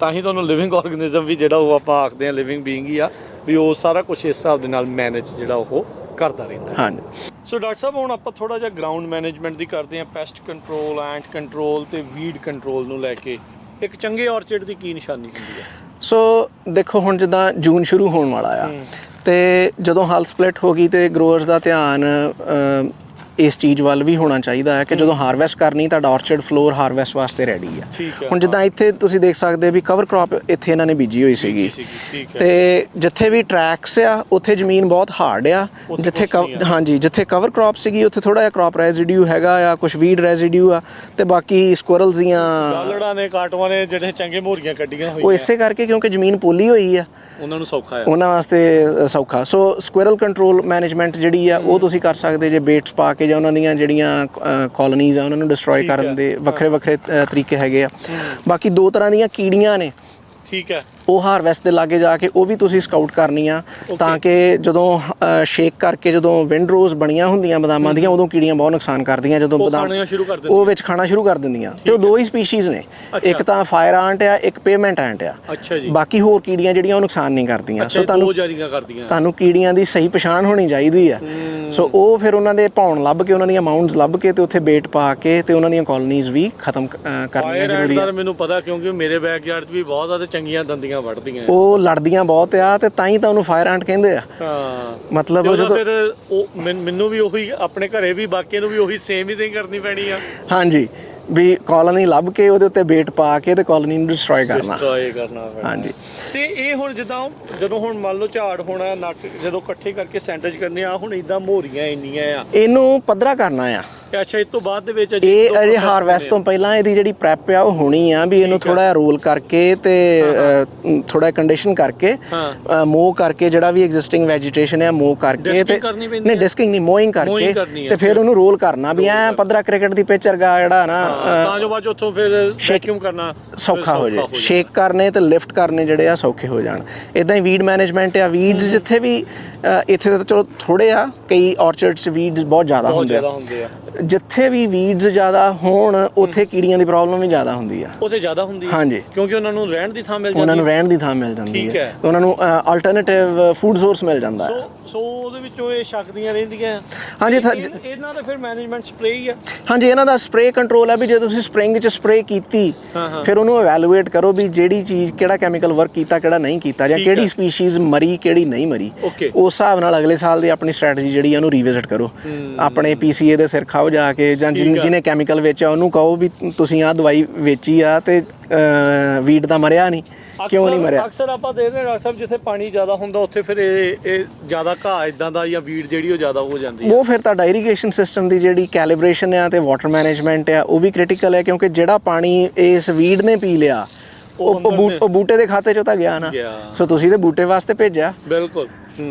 Speaker 2: ਤਾਂ ਹੀ ਤੁਹਾਨੂੰ ਲਿਵਿੰਗ ਆਰਗੇਨਿਜ਼ਮ ਵੀ ਜਿਹੜਾ ਉਹ ਆਪਾਂ ਆਖਦੇ ਆ ਲਿਵਿੰਗ ਬੀਇੰਗ ਹੀ ਆ, ਵੀ ਉਹ ਸਾਰਾ ਕੁਝ ਇਸ ਹਿਸਾਬ ਦੇ ਨਾਲ ਮੈਨੇਜ ਜਿਹੜਾ ਉਹ ਕਰਦਾ ਰਹਿੰਦਾ।
Speaker 1: ਹਾਂਜੀ।
Speaker 2: ਸੋ ਡਾਕਟਰ ਸਾਹਿਬ, ਹੁਣ ਆਪਾਂ ਥੋੜਾ ਜਿਹਾ ਗਰਾਊਂਡ ਮੈਨੇਜਮੈਂਟ ਦੀ ਕਰਦੇ ਹਾਂ। ਪੈਸਟ ਕੰਟਰੋਲ, ਐਂਟ ਕੰਟਰੋਲ ਤੇ ਵੀਡ ਕੰਟਰੋਲ ਨੂੰ ਲੈ ਕੇ ਇੱਕ ਚੰਗੇ ਆਰਚਰਡ ਦੀ ਕੀ ਨਿਸ਼ਾਨੀ ਹੁੰਦੀ ਹੈ?
Speaker 1: ਸੋ ਦੇਖੋ, ਹੁਣ ਜਿੱਦਾਂ ਜੂਨ ਸ਼ੁਰੂ ਹੋਣ ਵਾਲਾ ਆ, ਤੇ ਜਦੋਂ ਹਲ ਸਪਲਿਟ ਹੋ ਗਈ ਤੇ ਗਰੋਅਰਸ ਦਾ ਧਿਆਨ ਇਸ ਚੀਜ਼ ਵੱਲ ਵੀ ਹੋਣਾ ਚਾਹੀਦਾ ਹੈ ਕਿ ਜਦੋਂ ਹਾਰਵੈਸਟ ਕਰਨੀ ਤੁਹਾਡਾ ਆਰਚਰਡ ਫਲੋਰ ਹਾਰਵੈਸਟ ਵਾਸਤੇ ਰੈਡੀ ਆ। ਹੁਣ ਜਿੱਦਾਂ ਇੱਥੇ ਤੁਸੀਂ ਦੇਖ ਸਕਦੇ ਵੀ ਕਵਰ ਕ੍ਰੌਪ ਇੱਥੇ ਇਹਨਾਂ ਨੇ ਬੀਜੀ ਹੋਈ ਸੀਗੀ, ਤੇ ਜਿੱਥੇ ਵੀ ਟਰੈਕਸ ਆ ਉੱਥੇ ਜ਼ਮੀਨ ਬਹੁਤ ਹਾਰਡ ਆ। ਜਿੱਥੇ ਕਵਰ ਕ੍ਰੌਪ ਸੀਗੀ ਉੱਥੇ ਥੋੜਾ ਜਿਹਾ ਕ੍ਰੌਪ ਰੈਜ਼ੀਡਿਊ ਹੈਗਾ ਆ, ਕੁਝ ਵੀਡ ਰੈਜ਼ੀਡਿਊ ਆ, ਤੇ ਬਾਕੀ ਸਕੁਇਰਲਸ ਦੀਆਂ
Speaker 2: ਗਾਲੜਾਂ ਨੇ, ਕਾਟਵਾਂ ਨੇ ਜਿਹੜੇ ਚੰਗੇ ਮੋਰੀਆਂ ਕੱਢੀਆਂ ਹੋਈਆਂ,
Speaker 1: ਉਹ ਇਸੇ ਕਰਕੇ ਕਿਉਂਕਿ ਜ਼ਮੀਨ ਪੋਲੀ ਹੋਈ ਆ,
Speaker 2: ਉਹਨਾਂ ਨੂੰ ਸੌਖਾ ਆ,
Speaker 1: ਉਹਨਾਂ ਵਾਸਤੇ ਸੌਖਾ। ਸੋ ਸਕੁਇਰਲ ਕੰਟਰੋਲ ਮੈਨੇਜਮੈਂਟ ਜਿਹੜੀ ਆ ਉਹ ਤੁਸੀਂ ਕਰ ਸਕਦੇ ਜੇ ਬੇਟਸ ਪਾ ਕੇ, ਜਾਂ ਉਹਨਾਂ ਦੀਆਂ ਜਿਹੜੀਆਂ ਕਾਲੋਨੀਜ਼ ਆ ਉਹਨਾਂ ਨੂੰ ਡਿਸਟਰੋਏ ਕਰਨ ਦੇ ਵੱਖਰੇ ਤਰੀਕੇ ਹੈਗੇ ਆ। ਬਾਕੀ ਦੋ ਤਰ੍ਹਾਂ ਦੀਆਂ ਕੀੜੀਆਂ ਨੇ,
Speaker 2: ਠੀਕ ਹੈ,
Speaker 1: ਉਹ ਹਾਰਵੈਸਟ ਦੇ ਲਾਗੇ ਜਾ ਕੇ ਉਹ ਵੀ ਤੁਸੀਂ ਸਕਾਊਟ ਕਰਨੀਆਂ, ਤਾਂ ਕਿ ਜਦੋਂ ਸ਼ੇਕ ਕਰਕੇ ਜਦੋਂ ਵਿੰਡ ਰੋਜ਼ ਬਣੀਆਂ ਹੁੰਦੀਆਂ ਬਦਾਮਾਂ ਦੀਆਂ, ਉਦੋਂ ਕੀੜੀਆਂ ਬਹੁਤ ਨੁਕਸਾਨ ਕਰਦੀਆਂ। ਜਦੋਂ ਬਦਾਮ ਉਹ ਵਿੱਚ ਖਾਣਾ ਸ਼ੁਰੂ ਕਰ ਦਿੰਦੀਆਂ, ਤੇ ਉਹ ਦੋ ਹੀ ਸਪੀਸ਼ੀਜ਼ ਨੇ, ਇੱਕ ਤਾਂ ਫਾਇਰ ਆਂਟ ਆ, ਇੱਕ ਪੇਮੈਂਟ ਆਂਟ ਆ। ਬਾਕੀ ਹੋਰ ਕੀੜੀਆਂ ਜਿਹੜੀਆਂ ਉਹ ਨੁਕਸਾਨ ਨਹੀਂ ਕਰਦੀਆਂ। ਸੋ ਤੁਹਾਨੂੰ ਕੀੜੀਆਂ ਦੀ ਸਹੀ ਪਛਾਣ ਹੋਣੀ ਚਾਹੀਦੀ ਆ। ਸੋ ਉਹ ਫਿਰ ਉਹਨਾਂ ਦੇ ਭੌਣ ਲੱਭ ਕੇ, ਉਹਨਾਂ ਦੀਆਂ ਮਾਊਂਟਸ ਲੱਭ ਕੇ ਤੇ ਉੱਥੇ ਬੇਟ ਪਾ ਕੇ ਤੇ ਉਹਨਾਂ ਦੀਆਂ ਕਲੋਨੀਜ਼ ਵੀ ਖਤਮ ਕਰਨੀਆਂ ਜ਼ਰੂਰੀ ਹੈ।
Speaker 2: ਮੈਨੂੰ ਪਤਾ ਕਿਉਂਕਿ ਮੇਰੇ ਬੈਕਯਾਰਡ 'ਚ ਵੀ ਬਹੁਤ ਆ ਤੇ ਚੰਗੀਆਂ ਦੰਦੀਆਂ ਵੱਢਦੀਆਂ,
Speaker 1: ਉਹ ਲੜਦੀਆਂ ਬਹੁਤ ਆ ਤੇ ਤਾਂ ਹੀ ਤਾਂ ਉਹਨੂੰ ਫਾਇਰ ਐਂਟ ਕਹਿੰਦੇ ਆ। ਮਤਲਬ ਜਦੋਂ
Speaker 2: ਫਿਰ ਉਹ ਮੈਨੂੰ ਵੀ ਉਹੀ ਆਪਣੇ ਘਰੇ ਵੀ ਬਾਕੀਆਂ ਨੂੰ ਵੀ ਉਹੀ ਸੇਮ ਹੀ ਥਿੰਗ ਕਰਨੀ ਪੈਣੀ ਆ।
Speaker 1: ਹਾਂਜੀ, ਵੀ ਕਾਲੋਨੀ ਲੱਭ ਕੇ ਉਹਦੇ ਉੱਤੇ ਬੇਟ ਪਾ ਕੇ ਤੇ ਕਾਲੋਨੀ ਨੂੰ ਡਿਸਟਰੋਏ ਕਰਨਾ
Speaker 2: ਪੈਣਾ।
Speaker 1: ਹਾਂਜੀ,
Speaker 2: ਤੇ ਇਹ ਹੁਣ ਜਦੋਂ ਹੁਣ ਮੰਨ ਲਓ ਝਾੜ ਹੋਣਾ, ਨੱਕ ਜਦੋਂ ਇਕੱਠੇ ਕਰਕੇ ਸੈਂਟਰ 'ਚ ਕਰਨੇ ਆ, ਹੁਣ ਇਦਾਂ ਮੋਰੀਆਂ ਇੰਨੀਆਂ ਆ,
Speaker 1: ਇਹਨੂੰ ਪੱਧਰਾ ਕਰਨਾ ਆ।
Speaker 2: ਅੱਛਾ, ਇਸ ਤੋਂ ਬਾਅਦ ਦੇ ਵਿੱਚ
Speaker 1: ਇਹ ਅਜੇ ਹਾਰਵੈਸਟ ਤੋਂ ਪਹਿਲਾਂ ਇਹਦੀ ਜਿਹੜੀ ਪ੍ਰੈਪ ਆ ਉਹ ਹੋਣੀ ਆ, ਵੀ ਇਹਨੂੰ ਥੋੜਾ ਰੋਲ ਕਰਕੇ ਤੇ ਥੋੜਾ ਕੰਡੀਸ਼ਨ ਕਰਕੇ ਮੋਅ ਕਰਕੇ ਜਿਹੜਾ ਵੀ ਐਗਜ਼ਿਸਟਿੰਗ ਵੈਜੀਟੇਸ਼ਨ ਹੈ ਮੋਅ ਕਰਕੇ ਤੇ ਨਹੀਂ ਡਿਸਕਿੰਗ ਨਹੀਂ ਮੋਇੰਗ ਕਰਕੇ ਤੇ ਫਿਰ ਉਹਨੂੰ ਰੋਲ ਕਰਨਾ ਵੀ ਐ ਪੱਧਰਾ ਕ੍ਰਿਕਟ ਦੀ ਪਿੱਚ ਵਰਗਾ ਜਿਹੜਾ ਨਾ,
Speaker 2: ਤਾਂ ਜੋ ਬਾਅਦ ਉੱਥੋਂ ਫਿਰ ਵੈਕਿਊਮ ਕਰਨਾ
Speaker 1: ਸੌਖਾ ਹੋ ਜਾਏ, ਸ਼ੇਕ ਕਰਨੇ ਤੇ ਲਿਫਟ ਕਰਨੇ ਜਿਹੜੇ ਆ ਸੌਖੇ ਹੋ ਜਾਣ। ਇਦਾਂ ਹੀ ਵੀਡ ਮੈਨੇਜਮੈਂਟ ਆ, ਵੀਡਸ ਜਿੱਥੇ ਵੀ ਇੱਥੇ ਤਾਂ ਚਲੋ ਥੋੜੇ ਆ, ਕਈ ਆਰਚਰਡਸ ਵੀਡਸ ਬਹੁਤ ਜ਼ਿਆਦਾ ਹੁੰਦੇ ਆ। ਜਿੱਥੇ ਵੀ ਵੀਡਸ ਜ਼ਿਆਦਾ ਹੋਣ ਉੱਥੇ ਕੀੜੀਆਂ ਦੀ ਪ੍ਰੋਬਲਮ ਵੀ ਜ਼ਿਆਦਾ ਹੁੰਦੀ ਆ।
Speaker 2: ਉੱਥੇ ਜ਼ਿਆਦਾ ਹੁੰਦੀ ਹੈ
Speaker 1: ਹਾਂਜੀ,
Speaker 2: ਕਿਉਂਕਿ ਉਹਨਾਂ ਨੂੰ ਰਹਿਣ ਦੀ ਥਾਂ ਮਿਲ ਜਾਂਦੀ ਹੈ।
Speaker 1: ਉਹਨਾਂ ਨੂੰ ਰਹਿਣ ਦੀ ਥਾਂ ਮਿਲ ਜਾਂਦੀ ਹੈ, ਉਹਨਾਂ ਨੂੰ ਆਲਟਰਨੇਟਿਵ ਫੂਡ ਸੋਰਸ ਮਿਲ ਜਾਂਦਾ ਹੈ।
Speaker 2: ਸੋ ਉਹਦੇ ਵਿੱਚੋਂ ਇਹ ਛਕਦੀਆਂ ਰਹਿੰਦੀਆਂ।
Speaker 1: ਹਾਂਜੀ,
Speaker 2: ਇਹਨਾਂ ਦਾ ਫਿਰ ਮੈਨੇਜਮੈਂਟ ਸਪਰੇ ਹੀ ਆ। ਹਾਂਜੀ,
Speaker 1: ਇਹਨਾਂ ਦਾ ਸਪਰੇ ਕੰਟਰੋਲ ਹੈ ਵੀ ਜੇ ਤੁਸੀਂ ਸਪਰਿੰਗ 'ਚ ਸਪਰੇ ਕੀਤੀ ਫਿਰ ਉਹਨੂੰ ਇਵੈਲੂਏਟ ਕਰੋ ਵੀ ਜਿਹੜੀ ਚੀਜ਼ ਕਿਹੜਾ ਕੈਮੀਕਲ ਵਰਕ ਕੀਤਾ, ਕਿਹੜਾ ਨਹੀਂ ਕੀਤਾ, ਜਾਂ ਕਿਹੜੀ ਸਪੀਸ਼ੀਜ਼ ਮਰੀ, ਕਿਹੜੀ ਨਹੀਂ ਮਰੀ। ਉਸ ਹਿਸਾਬ ਨਾਲ ਅਗਲੇ ਸਾਲ ਦੀ ਆਪਣੀ ਸਟ੍ਰੈਟਜੀ ਜਿਹੜੀ ਉਹਨੂੰ ਰੀਵਿਜ਼ਿਟ ਕਰੋ। ਆਪਣੇ PCA ਦੇ ਸਿਰ ਖਾਓ ਜਾ ਕੇ, ਜਾਂ ਜਿਹਨੇ ਕੈਮੀਕਲ ਵੇਚਿਆ ਉਹਨੂੰ ਕਹੋ ਵੀ ਤੁਸੀਂ ਆਹ ਦਵਾਈ ਵੇਚੀ ਆ ਤੇ ਵੀਡ ਤਾਂ ਮਰਿਆ ਨਹੀਂ, ਕਿਉਂ ਨਹੀਂ ਮਰਿਆ।
Speaker 2: ਅਕਸਰ ਆਪਾਂ ਦੇਖਦੇ ਹਾਂ ਡਾਕਟਰ ਸਾਹਿਬ, ਜਿੱਥੇ ਪਾਣੀ ਜ਼ਿਆਦਾ ਹੁੰਦਾ ਉੱਥੇ ਫਿਰ ਇਹ ਜ਼ਿਆਦਾ ਘਾਹ ਇਦਾਂ ਦਾ ਜਾਂ ਵੀਡ ਜਿਹੜੀ ਉਹ ਜ਼ਿਆਦਾ ਹੋ ਜਾਂਦੀ ਹੈ।
Speaker 1: ਉਹ ਫਿਰ ਤੁਹਾਡਾ ਇਰੀਗੇਸ਼ਨ ਸਿਸਟਮ ਦੀ ਜਿਹੜੀ ਕੈਲੀਬ੍ਰੇਸ਼ਨ ਆ ਤੇ ਵਾਟਰ ਮੈਨੇਜਮੈਂਟ ਆ ਉਹ ਵੀ ਕ੍ਰਿਟੀਕਲ ਹੈ, ਕਿਉਂਕਿ ਜਿਹੜਾ ਪਾਣੀ ਇਸ ਵੀਡ ਨੇ ਪੀ ਲਿਆ ਉਹ ਬੂਟੇ ਦੇ ਖਾਤੇ 'ਚੋਂ ਤਾਂ ਗਿਆ ਨਾ। ਸੋ ਤੁਸੀਂ ਤੇ ਬੂਟੇ ਵਾਸਤੇ ਭੇਜਿਆ।
Speaker 2: ਬਿਲਕੁਲ।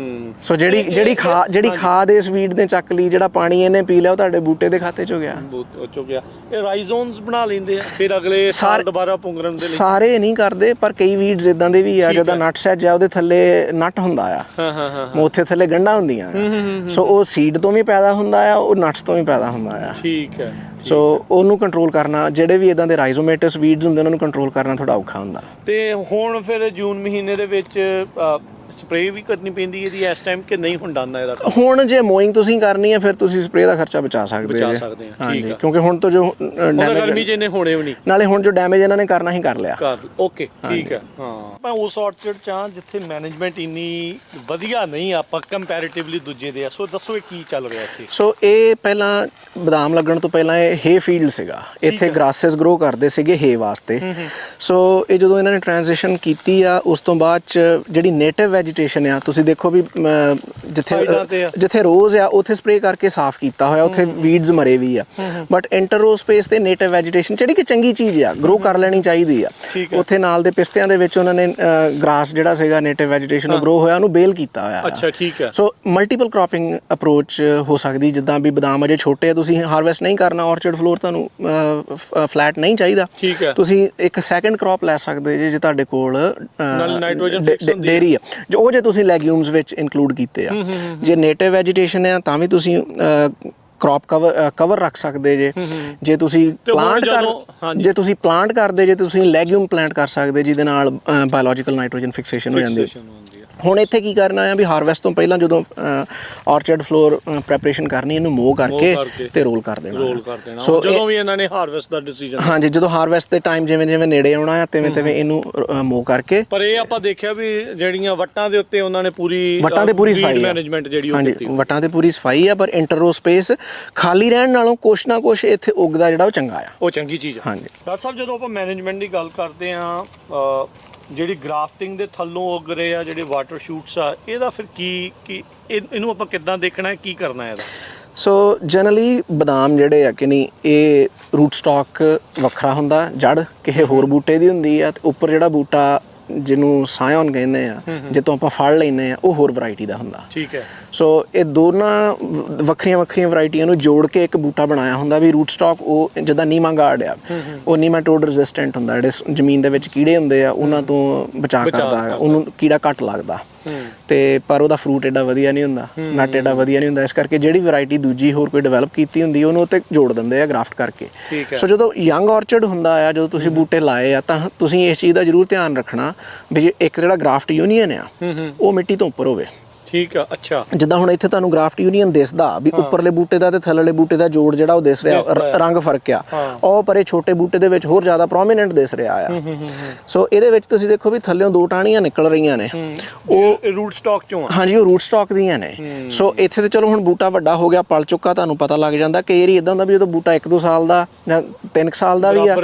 Speaker 1: ਸੋ ਜਿਹੜੀ ਖਾਦ ਇਸ ਵੀਡ ਨੇ ਚੱਕ ਲਈ, ਜਿਹੜਾ ਪਾਣੀ ਇਹਨੇ ਪੀ ਲਿਆ ਉਹ ਤੁਹਾਡੇ ਬੂਟੇ ਦੇ ਖਾਤੇ 'ਚੋਂ ਗਿਆ।
Speaker 2: ਇਹ ਰਾਈਜ਼ੋਨਸ ਬਣਾ ਲੈਂਦੇ ਆ ਫਿਰ ਅਗਲੇ ਸਾਲ ਦੁਬਾਰਾ ਪੁੰਗਰਨ ਦੇ ਲਈ।
Speaker 1: ਸਾਰੇ ਨਹੀਂ ਕਰਦੇ, ਪਰ ਕਈ ਵੀਡਸ ਇਦਾਂ ਦੇ ਵੀ ਆ ਜਿਹਦਾ ਨਟ ਸੈਜ ਆ, ਉਹਦੇ ਥੱਲੇ ਨਟ ਹੁੰਦਾ ਆ, ਮੋਥੇ ਥੱਲੇ ਗੰਢਾਂ ਹੁੰਦੀਆਂ। ਸੋ ਉਹ ਸੀਡ ਤੋਂ ਵੀ ਪੈਦਾ ਹੁੰਦਾ ਆ, ਉਹ ਨਟਸ ਤੋਂ ਵੀ ਪੈਦਾ ਹੁੰਦਾ ਆ।
Speaker 2: ਠੀਕ ਹੈ।
Speaker 1: ਸੋ ਉਹਨੂੰ ਕੰਟਰੋਲ ਕਰਨਾ, ਜਿਹੜੇ ਵੀ ਇਦਾਂ ਦੇ ਰਾਈਜ਼ੋਮੇਟਸ ਵੀਡਸ ਹੁੰਦੇ ਉਹਨਾਂ ਨੂੰ ਕੰਟਰੋਲ ਕਰਨਾ ਥੋੜਾ ਔਖਾ ਹੁੰਦਾ।
Speaker 2: ਤੇ ਹੁਣ ਫਿਰ ਜੂਨ ਮਹੀਨੇ ਦੇ ਵਿੱਚ ਸਪਰੇ ਵੀ ਕਰਨੀ ਪੈਂਦੀ ਇਹਦੀ ਇਸ ਟਾਈਮ ਕਿ ਨਹੀਂ ਹੁਣ ਡਾਨਾ ਇਹਦਾ? ਹੁਣ
Speaker 1: ਜੇ ਮੋਇੰਗ ਤੁਸੀਂ ਕਰਨੀ ਹੈ ਫਿਰ ਤੁਸੀਂ ਸਪਰੇ ਦਾ ਖਰਚਾ ਬਚਾ ਸਕਦੇ
Speaker 2: ਹਾਂ।
Speaker 1: ਹਾਂਜੀ, ਕਿਉਂਕਿ ਹੁਣ ਤੋਂ ਜੋ
Speaker 2: ਗਰਮੀ 'ਚ ਇਹਨੇ ਹੋਣੇ ਵੀ ਨਹੀਂ,
Speaker 1: ਨਾਲੇ ਹੁਣ ਜੋ ਡੈਮੇਜ ਇਹਨਾਂ ਨੇ ਕਰਨਾ ਹੀ ਕਰ ਲਿਆ।
Speaker 2: ਓਕੇ, ਠੀਕ ਹੈ। ਹਾਂ, ਆਪਾਂ ਉਸ ਆਰਚਰਡ 'ਚ ਆ ਜਿੱਥੇ ਮੈਨੇਜਮੈਂਟ ਇੰਨੀ ਵਧੀਆ ਨਹੀਂ ਆਪਾਂ ਕੰਪੈਰੀਟਿਵਲੀ ਦੂਜੇ ਦੇ ਆ। ਸੋ ਦੱਸੋ ਇਹ ਕੀ ਚੱਲ ਰਿਹਾ ਇੱਥੇ?
Speaker 1: ਸੋ ਇਹ ਪਹਿਲਾਂ ਬਦਾਮ ਲੱਗਣ ਤੋਂ ਪਹਿਲਾਂ ਇਹ ਹੇ ਫੀਲਡ ਸੀਗਾ, ਇੱਥੇ ਗ੍ਰਾਸਸ ਗਰੋ ਕਰਦੇ ਸੀਗੇ ਹੇ ਵਾਸਤੇ। ਸੋ ਇਹ ਜਦੋਂ ਇਹਨਾਂ ਨੇ ਟ੍ਰਾਂਜੀਸ਼ਨ ਕੀਤੀ ਆ ਉਸ ਤੋਂ ਬਾਅਦ 'ਚ ਜਿਹੜੀ ਨੇਟਿਵ ਵੈਜੀਟੇਸ਼ਨ ਆ, ਤੁਸੀਂ ਦੇਖੋ ਵੀ ਜਿੱਥੇ ਰੋਜ਼ ਆ ਉੱਥੇ ਸਪਰੇ ਕਰਕੇ ਸਾਫ਼ ਕੀਤਾ ਹੋਇਆ, ਉੱਥੇ ਵੀਡਸ ਮਰੇ ਵੀ ਆ। ਬਟ ਇੰਟਰ ਰੋ ਸਪੇਸ ਤੇ ਨੇਟਿਵ ਵੈਜੀਟੇਸ਼ਨ ਜਿਹੜੀ ਕਿ ਚੰਗੀ ਚੀਜ਼ ਆ, ਗਰੋ ਕਰ ਲੈਣੀ ਚਾਹੀਦੀ ਆ। ਉੱਥੇ ਨਾਲ ਦੇ ਪਿਸਤਿਆਂ ਦੇ ਵਿੱਚ ਉਹਨਾਂ ਨੇ ਗ੍ਰਾਸ ਜਿਹੜਾ ਸੀਗਾ ਨੇਟਿਵ ਵੈਜੀਟੇਸ਼ਨ ਨੂੰ ਗਰੋ ਹੋਇਆ ਉਹਨੂੰ ਬੇਲ ਕੀਤਾ ਹੋਇਆ।
Speaker 2: ਅੱਛਾ, ਠੀਕ ਹੈ।
Speaker 1: ਸੋ ਮਲਟੀਪਲ ਕ੍ਰੌਪਿੰਗ ਅਪਰੋਚ ਹੋ ਸਕਦੀ, ਜਿੱਦਾਂ ਵੀ ਬਦਾਮ ਅਜੇ ਛੋਟੇ ਆ, ਤੁਸੀਂ ਹਾਰਵੈਸਟ ਨਹੀਂ ਕਰਨਾ, ਆਰਚਰਡ ਫਲੋਰ ਤੁਹਾਨੂੰ ਫਲੈਟ ਨਹੀਂ ਚਾਹੀਦਾ, ਤੁਸੀਂ ਇੱਕ ਸੈਕੰਡ ਕ੍ਰੌਪ ਲੈ ਸਕਦੇ ਜੇ ਤੁਹਾਡੇ ਕੋਲ ਡੇਰੀ ਆ, ਜੋ ਜੇ ਤੁਸੀਂ ਲੈਗਿਊਮਸ ਵਿੱਚ ਇਨਕਲੂਡ ਕੀਤੇ ਆ। ਜੇ ਨੇਟਿਵ ਵੈਜੀਟੇਸ਼ਨ ਆ ਤਾਂ ਵੀ ਤੁਸੀਂ ਕ੍ਰੌਪ ਕਵਰ ਰੱਖ ਸਕਦੇ ਜੇ ਤੁਸੀਂ ਪਲਾਂਟ ਕਰਦੇ ਜੇ ਤੁਸੀਂ ਲੈਗਿਊਮ ਪਲਾਂਟ ਕਰ ਸਕਦੇ ਜਿਹਦੇ ਨਾਲ ਬਾਇਓਲੋਜੀਕਲ ਨਾਈਟ੍ਰੋਜਨ ਫਿਕਸੇਸ਼ਨ ਹੋ ਜਾਂਦੀ। ਹੁਣ ਇੱਥੇ ਕੀ ਕਰਨਾ ਹੈ ਵੀ ਹਾਰਵੈਸਟ ਤੋਂ ਪਹਿਲਾਂ ਜਦੋਂ ਆਰਚਰਡ ਫਲੋਰ ਪ੍ਰੈਪਰੇਸ਼ਨ ਕਰਨੀ, ਇਹਨੂੰ ਮੋਅ ਕਰਕੇ ਤੇ ਰੋਲ ਕਰ ਦੇਣਾ।
Speaker 2: ਸੋ ਜਦੋਂ ਵੀ ਇਹਨਾਂ ਨੇ ਹਾਰਵੈਸਟ ਦਾ ਡਿਸੀਜਨ,
Speaker 1: ਹਾਂਜੀ, ਜਦੋਂ ਹਾਰਵੈਸਟ ਦੇ ਟਾਈਮ ਜਿਵੇਂ ਨੇੜੇ ਆਉਣਾ ਆ ਤਿਵੇਂ ਇਹਨੂੰ ਮੋਅ ਕਰਕੇ।
Speaker 2: ਪਰ ਇਹ ਆਪਾਂ ਦੇਖਿਆ ਵੀ ਜਿਹੜੀਆਂ ਵੱਟਾਂ ਦੇ ਉੱਤੇ ਉਹਨਾਂ ਨੇ ਪੂਰੀ
Speaker 1: ਸਫਾਈ
Speaker 2: ਮੈਨੇਜਮੈਂਟ ਜਿਹੜੀ ਉਹ ਕੀਤੀ।
Speaker 1: ਵੱਟਾਂ ਤੇ ਪੂਰੀ ਸਫਾਈ ਆ, ਪਰ ਇੰਟਰ ਰੋ ਸਪੇਸ ਖਾਲੀ ਰਹਿਣ ਨਾਲੋਂ ਕੁਛ ਨਾ ਕੁਛ ਇੱਥੇ ਉੱਗਦਾ ਜਿਹੜਾ ਉਹ ਚੰਗਾ ਆ, ਉਹ
Speaker 2: ਚੰਗੀ ਚੀਜ਼ ਆ।
Speaker 1: ਹਾਂਜੀ
Speaker 2: ਡਾਕਟਰ ਸਾਹਿਬ, ਜਦੋਂ ਆਪਾਂ ਮੈਨੇਜਮੈਂਟ ਦੀ ਗੱਲ ਕਰਦੇ ਆ, ਜਿਹੜੀ ਗ੍ਰਾਫਟਿੰਗ ਦੇ ਥੱਲੋਂ ਉੱਗ ਰਹੇ ਆ ਜਿਹੜੇ ਵਾਟਰ ਸ਼ੂਟਸ ਆ, ਇਹਦਾ ਫਿਰ ਕੀ ਇਹਨੂੰ ਆਪਾਂ ਕਿੱਦਾਂ ਦੇਖਣਾ ਹੈ, ਕੀ ਕਰਨਾ ਹੈ ਇਹਦਾ?
Speaker 1: ਸੋ ਜਨਰਲੀ ਬਦਾਮ ਜਿਹੜੇ ਆ ਕਿ ਨਹੀਂ, ਇਹ ਰੂਟ ਸਟਾਕ ਵੱਖਰਾ ਹੁੰਦਾ, ਜੜ ਕਿਸੇ ਹੋਰ ਬੂਟੇ ਦੀ ਹੁੰਦੀ ਆ, ਤੇ ਉੱਪਰ ਜਿਹੜਾ ਬੂਟਾ ਜਿਹਨੂੰ ਸਾਇਨ ਕਹਿੰਦੇ ਆ, ਜਿੱਥੋਂ ਆਪਾਂ ਫੜ ਲੈਂਦੇ ਆ, ਉਹ ਹੋਰ ਵੈਰਾਈਟੀ ਦਾ ਹੁੰਦਾ। ਠੀਕ ਹੈ। ਸੋ ਇਹ ਦੋਨਾਂ ਵੱਖਰੀਆਂ ਵੈਰਾਈਟੀਆਂ ਨੂੰ ਜੋੜ ਕੇ ਇੱਕ ਬੂਟਾ ਬਣਾਇਆ ਹੁੰਦਾ ਵੀ ਰੂਟ ਸਟਾਕ। ਉਹ ਜਿੱਦਾਂ ਨੀਮਾ ਗਾਰਡ ਆ, ਉਹ ਨੀਮਾਟੋਡ ਰੈਜ਼ਿਸਟੈਂਟ ਹੁੰਦਾ, ਜਿਹੜੇ ਜ਼ਮੀਨ ਦੇ ਵਿੱਚ ਕੀੜੇ ਹੁੰਦੇ ਆ ਉਹਨਾਂ ਤੋਂ ਬਚਾਅ ਕਰਦਾ, ਉਹਨੂੰ ਕੀੜਾ ਘੱਟ ਲੱਗਦਾ, ਤੇ ਪਰ ਉਹਦਾ ਫਰੂਟ ਐਡਾ ਵਧੀਆ ਨਹੀਂ ਹੁੰਦਾ, ਨਟ ਐਡਾ ਵਧੀਆ ਨਹੀਂ ਹੁੰਦਾ। ਇਸ ਕਰਕੇ ਜਿਹੜੀ ਵੈਰਾਈਟੀ ਦੂਜੀ ਹੋਰ ਕੋਈ ਡਿਵੈਲਪ ਕੀਤੀ ਹੁੰਦੀ ਉਹਨੂੰ ਉੱਤੇ ਜੋੜ ਦਿੰਦੇ ਆ ਗ੍ਰਾਫਟ ਕਰਕੇ। ਸੋ ਜਦੋਂ ਯੰਗ ਆਰਚਰਡ ਹੁੰਦਾ ਆ, ਜਦੋਂ ਤੁਸੀਂ ਬੂਟੇ ਲਾਏ ਆ, ਤਾਂ ਤੁਸੀਂ ਇਸ ਚੀਜ਼ ਦਾ ਜ਼ਰੂਰ ਧਿਆਨ ਰੱਖਣਾ ਵੀ ਇੱਕ ਜਿਹੜਾ ਗ੍ਰਾਫਟ ਯੂਨੀਅਨ ਆ ਉਹ ਮਿੱਟੀ ਤੋਂ ਉੱਪਰ ਹੋਵੇ।
Speaker 2: ਠੀਕ ਆ, ਅੱਛਾ।
Speaker 1: ਜਿੱਦਾਂ ਹੁਣ ਇੱਥੇ ਤੁਹਾਨੂੰ ਗ੍ਰਾਫਟ ਯੂਨੀਅਨ ਦਿਸਦਾ ਵੀ ਉੱਪਰਲੇ ਬੂਟੇ ਦਾ ਤੇ ਥੱਲੇਲੇ ਬੂਟੇ ਦਾ ਜੋੜ ਜਿਹੜਾ ਉਹ ਦਿਸ ਰਿਹਾ, ਰੰਗ ਫਰਕ ਆ। ਉਹ ਪਰੇ ਛੋਟੇ ਬੂਟੇ ਦੇ ਵਿੱਚ ਹੋਰ ਜ਼ਿਆਦਾ ਪ੍ਰੋਮੀਨੈਂਟ ਦਿਸ ਰਿਹਾ ਆ। ਸੋ ਇਹਦੇ ਵਿੱਚ ਤੁਸੀਂ ਦੇਖੋ ਵੀ ਥੱਲੇੋਂ 2 ਟਾਹਣੀਆਂ ਨਿਕਲ ਰਹੀਆਂ ਨੇ, ਉਹ
Speaker 2: ਰੂਟ ਸਟਾਕ ਚੋਂ ਆ।
Speaker 1: ਹਾਂਜੀ, ਉਹ ਰੂਟ ਸਟਾਕ ਦੀਆਂ ਨੇ। ਸੋ ਇੱਥੇ ਤੇ ਚਲੋ ਹੁਣ ਬੂਟਾ ਵੱਡਾ ਹੋ ਗਿਆ, ਪਲ ਚੁੱਕਾ, ਤੁਹਾਨੂੰ ਪਤਾ ਲੱਗ ਜਾਂਦਾ। ਕਈ ਵਾਰੀ ਇਦਾਂ ਹੁੰਦਾ ਵੀ ਜਦੋਂ ਬੂਟਾ 1-2 ਸਾਲ ਦਾ ਜਾਂ 3 ਸਾਲ ਦਾ ਵੀ ਆ,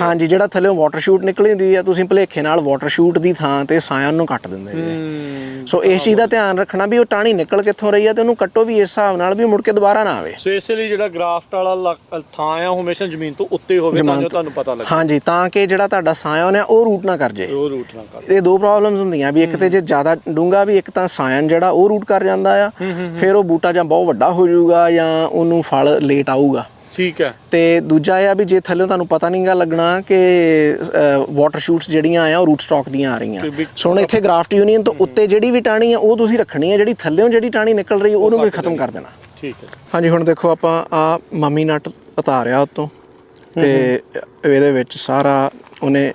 Speaker 1: ਹਾਂਜੀ, ਜਿਹੜਾ ਥੱਲੇੋਂ ਵਾਟਰ ਸ਼ੂਟ ਨਿਕਲੀ ਹੁੰਦੀ ਆ, ਤੁਸੀਂ ਭੁਲੇਖੇ ਨਾਲ ਵਾਟਰ ਸ਼ੂਟ ਦੀ ਥਾਂ ਤੇ ਸਾਇਨ ਨੂੰ ਕੱਟ ਦਿੰਦੇ ਨੇ। ਸੋ ਇਸ ਚੀਜ਼ ਦਾ ਧਿਆਨ ਰੱਖਣਾ ਵੀ ਉਹ ਟਾਹਣੀ ਨਿਕਲ ਕਿੱਥੋਂ ਰਹੀ ਆ ਤੇ ਉਹਨੂੰ ਕੱਟੋ ਵੀ ਇਸ ਹਿਸਾਬ ਨਾਲ ਵੀ ਮੁੜ ਕੇ ਦੁਬਾਰਾ ਨਾ ਆਵੇ।
Speaker 2: ਸੋ ਇਸ ਲਈ ਜਿਹੜਾ ਗ੍ਰਾਫਟ ਵਾਲਾ ਥਾਂ ਆ ਉਹ ਹਮੇਸ਼ਾ ਜ਼ਮੀਨ ਤੋਂ ਉੱਤੇ ਹੋਵੇ ਤਾਂ ਜੋ ਤੁਹਾਨੂੰ ਪਤਾ ਲੱਗੇ।
Speaker 1: ਹਾਂਜੀ, ਤਾਂ ਕਿ ਜਿਹੜਾ ਤੁਹਾਡਾ ਸਾਇਨ ਆ ਉਹ ਰੂਟ ਨਾ ਕਰ ਜੇ।
Speaker 2: ਉਹ ਰੂਟ ਨਾ ਕਰ।
Speaker 1: ਇਹ 2 ਪ੍ਰੋਬਲਮਸ ਹੁੰਦੀਆਂ ਵੀ ਇੱਕ ਤੇ ਜੇ ਜ਼ਿਆਦਾ ਡੂੰਘਾ ਵੀ, ਇੱਕ ਤਾਂ ਸਾਇਨ ਜਿਹੜਾ ਉਹ ਰੂਟ ਕਰ ਜਾਂਦਾ ਆ, ਫਿਰ ਉਹ ਬੂਟਾ ਜਾਂ ਬਹੁਤ ਵੱਡਾ ਹੋ ਜਾਊਗਾ ਜਾਂ ਉਹਨੂੰ ਫਲ ਲੇਟ ਆਊਗਾ।
Speaker 2: ਠੀਕ ਹੈ।
Speaker 1: ਤੇ ਦੂਜਾ ਇਹ ਆ ਵੀ ਜੇ ਥੱਲੇ ਤੁਹਾਨੂੰ ਪਤਾ ਨਹੀਂ ਗਾ ਲੱਗਣਾ ਕਿ ਵਾਟਰ ਸ਼ੂਟਸ ਜਿਹੜੀਆਂ ਆ ਉਹ ਰੂਟ ਸਟਾਕ ਦੀਆਂ ਆ ਰਹੀਆਂ। ਸੋ ਹੁਣ ਇੱਥੇ ਗ੍ਰਾਫਟ ਯੂਨੀਅਨ ਤੋਂ ਉੱਤੇ ਜਿਹੜੀ ਵੀ ਟਾਹਣੀ ਆ ਉਹ ਤੁਸੀਂ ਰੱਖਣੀ ਹੈ, ਜਿਹੜੀ ਥੱਲੇੋਂ ਜਿਹੜੀ ਟਾਹਣੀ ਨਿਕਲ ਰਹੀ ਉਹਨੂੰ ਵੀ ਖਤਮ ਕਰ ਦੇਣਾ।
Speaker 2: ਠੀਕ ਹੈ।
Speaker 1: ਹਾਂਜੀ, ਹੁਣ ਦੇਖੋ ਆਪਾਂ ਆ ਮਮੀ ਨਟ ਉਤਾਰਿਆ ਉੱਤੋਂ ਤੇ ਇਹਦੇ ਵਿੱਚ ਸਾਰਾ ਉਹਨੇ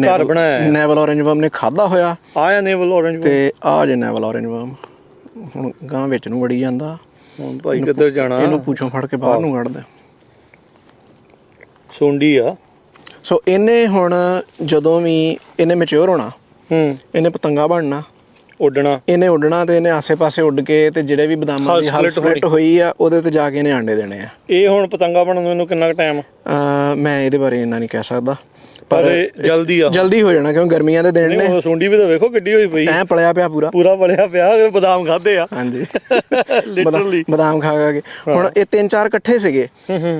Speaker 2: ਘਰ ਬਣਾਇਆ,
Speaker 1: ਨੈਵਲ ਔਰੇਂਜ ਵਰਮ ਨੇ ਖਾਦਾ ਹੋਇਆ।
Speaker 2: ਆਇਆ ਨੈਵਲ ਔਰੇਂਜ
Speaker 1: ਤੇ ਆ ਜੇ ਨੈਵਲ ਔਰੇਂਜ ਵਰਮ ਹੁਣ ਗਾਂ ਵਿੱਚ ਨੂੰ ਵੜੀ ਜਾਂਦਾ।
Speaker 2: ਹੁਣ ਭਾਈ ਕਿੱਧਰ ਜਾਣਾ,
Speaker 1: ਇਹਨੂੰ ਪੂਛੋਂ ਫੜ ਕੇ ਬਾਹਰ ਨੂੰ ਕੱਢ ਦੇ।
Speaker 2: ਸੁੰਡੀ ਆ।
Speaker 1: ਸੋ ਇਹਨੇ ਹੁਣ ਜਦੋਂ ਵੀ ਇਹਨੇ ਮੈਚੁਰ ਹੋਣਾ, ਇਹਨੇ ਪਤੰਗਾ ਬਣਨਾ,
Speaker 2: ਉੱਡਣਾ,
Speaker 1: ਇਹਨੇ ਉੱਡਣਾ ਤੇ ਇਹਨੇ ਆਸੇ-ਪਾਸੇ ਉੱਡ ਕੇ ਤੇ ਜਿਹੜੇ ਵੀ ਬਦਾਮਾਂ ਦੀ ਹਲ ਸਪਲਿਟ ਹੋਈ ਆ ਉਹਦੇ ਤੇ ਜਾ ਕੇ ਇਹਨੇ ਆਂਡੇ ਦੇਣੇ ਆ।
Speaker 2: ਇਹ ਹੁਣ ਪਤੰਗਾ ਬਣਨ ਨੂੰ ਇਹਨੂੰ ਕਿੰਨਾ ਟਾਈਮ?
Speaker 1: ਮੈਂ ਇਹਦੇ ਬਾਰੇ ਇੰਨਾ ਨਹੀਂ ਕਹਿ ਸਕਦਾ,
Speaker 2: ਪਰ ਜਲਦੀ
Speaker 1: ਹੋ ਜਾਣਾ ਕਿਉਂਕਿ ਗਰਮੀਆਂ ਦੇ ਦਿਨ ਨੇ।
Speaker 2: ਸੁੰਡੀ ਵੀ ਤਾਂ ਵੇਖੋ ਕਿੱਡੀ ਹੋਈ ਪਈ,
Speaker 1: ਐ ਪਲਿਆ ਪਿਆ ਪੂਰਾ
Speaker 2: ਪਲਿਆ ਪਿਆ। ਬਦਾਮ ਖਾਦੇ ਆ।
Speaker 1: ਹਾਂਜੀ,
Speaker 2: ਲਿਟਰਲੀ
Speaker 1: ਬਦਾਮ ਖਾ ਕੇ। ਹੁਣ ਇਹ 3-4 ਇਕੱਠੇ ਸੀਗੇ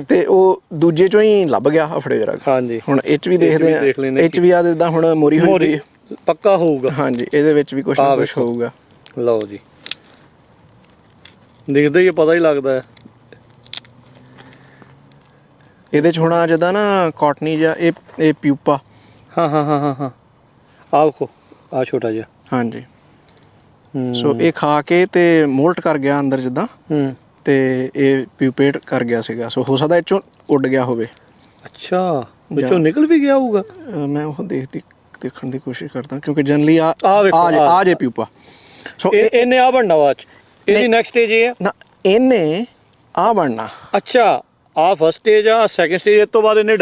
Speaker 1: ਤੇ ਉਹ ਦੂਜੇ ਚੋਂ ਹੀ ਲੱਭ ਗਿਆ ਫੜੇ ਜਰਾ।
Speaker 2: ਹਾਂਜੀ,
Speaker 1: ਹੁਣ ਇਹ ਚ ਵੀ ਦੇਖਦੇ ਆ, ਇਹ ਚ ਵੀ ਆ ਜਿੱਦਾਂ ਹੁਣ ਮੋਰੀ ਹੋਈ ਪਈ
Speaker 2: ਪੱਕਾ ਹੋਊਗਾ।
Speaker 1: ਹਾਂਜੀ, ਇਹਦੇ ਵਿੱਚ ਵੀ ਕੁਛ ਨਾ ਕੁਛ ਹੋਊਗਾ।
Speaker 2: ਲਓ ਜੀ, ਦੇਖਦੇ ਹੀ ਪਤਾ ਹੀ ਲੱਗਦਾ ਹੈ।
Speaker 1: ਇਹਦੇ ਚ ਹੁਣ ਆ ਜਿੱਦਾਂ ਨਾ ਕਾਟਨੀ ਜਿਹਾ, ਇਹ ਪਿਊਪਾ।
Speaker 2: ਹਾਂ ਆਹ ਵੇਖੋ, ਆ ਛੋਟਾ ਜਿਹਾ।
Speaker 1: ਹਾਂਜੀ, ਸੋ ਇਹ ਖਾ ਕੇ ਤੇ ਮੋਲਟ ਕਰ ਗਿਆ ਅੰਦਰ ਜਿੱਦਾਂ, ਤੇ ਇਹ ਪਿਊਪੇਟ ਕਰ ਗਿਆ ਸੀਗਾ। ਸੋ ਹੋ ਸਕਦਾ ਇਹ ਚੋਂ ਉੱਡ ਗਿਆ ਹੋਵੇ।
Speaker 2: ਅੱਛਾ, ਵਿੱਚੋਂ ਨਿਕਲ ਵੀ ਗਿਆ ਹੋਊਗਾ।
Speaker 1: ਮੈਂ ਉਹ ਦੇਖਣ ਦੀ ਕੋਸ਼ਿਸ਼ ਕਰਦਾ ਕਿਉਂਕਿ ਜਨਰਲੀ ਆ ਜੇ ਪਿਊਪਾ। ਸੋ
Speaker 2: ਇਹਨੇ ਆ ਬਣਨਾ ਬਾਅਦ ਚ, ਇਹਦੀ ਨੈਕਸਟ ਸਟੇਜ ਇਹ ਆ
Speaker 1: ਨਾ, ਇਹਨੇ ਆ ਬਣਨਾ।
Speaker 2: ਅੱਛਾ, ਆ ਫਸਟ ਸਟੇਜ ਆ, ਸੈਕੰਡ ਸਟੇਜ। ਇਸ ਤੋਂ ਬਾਅਦ ਇਹਨੇ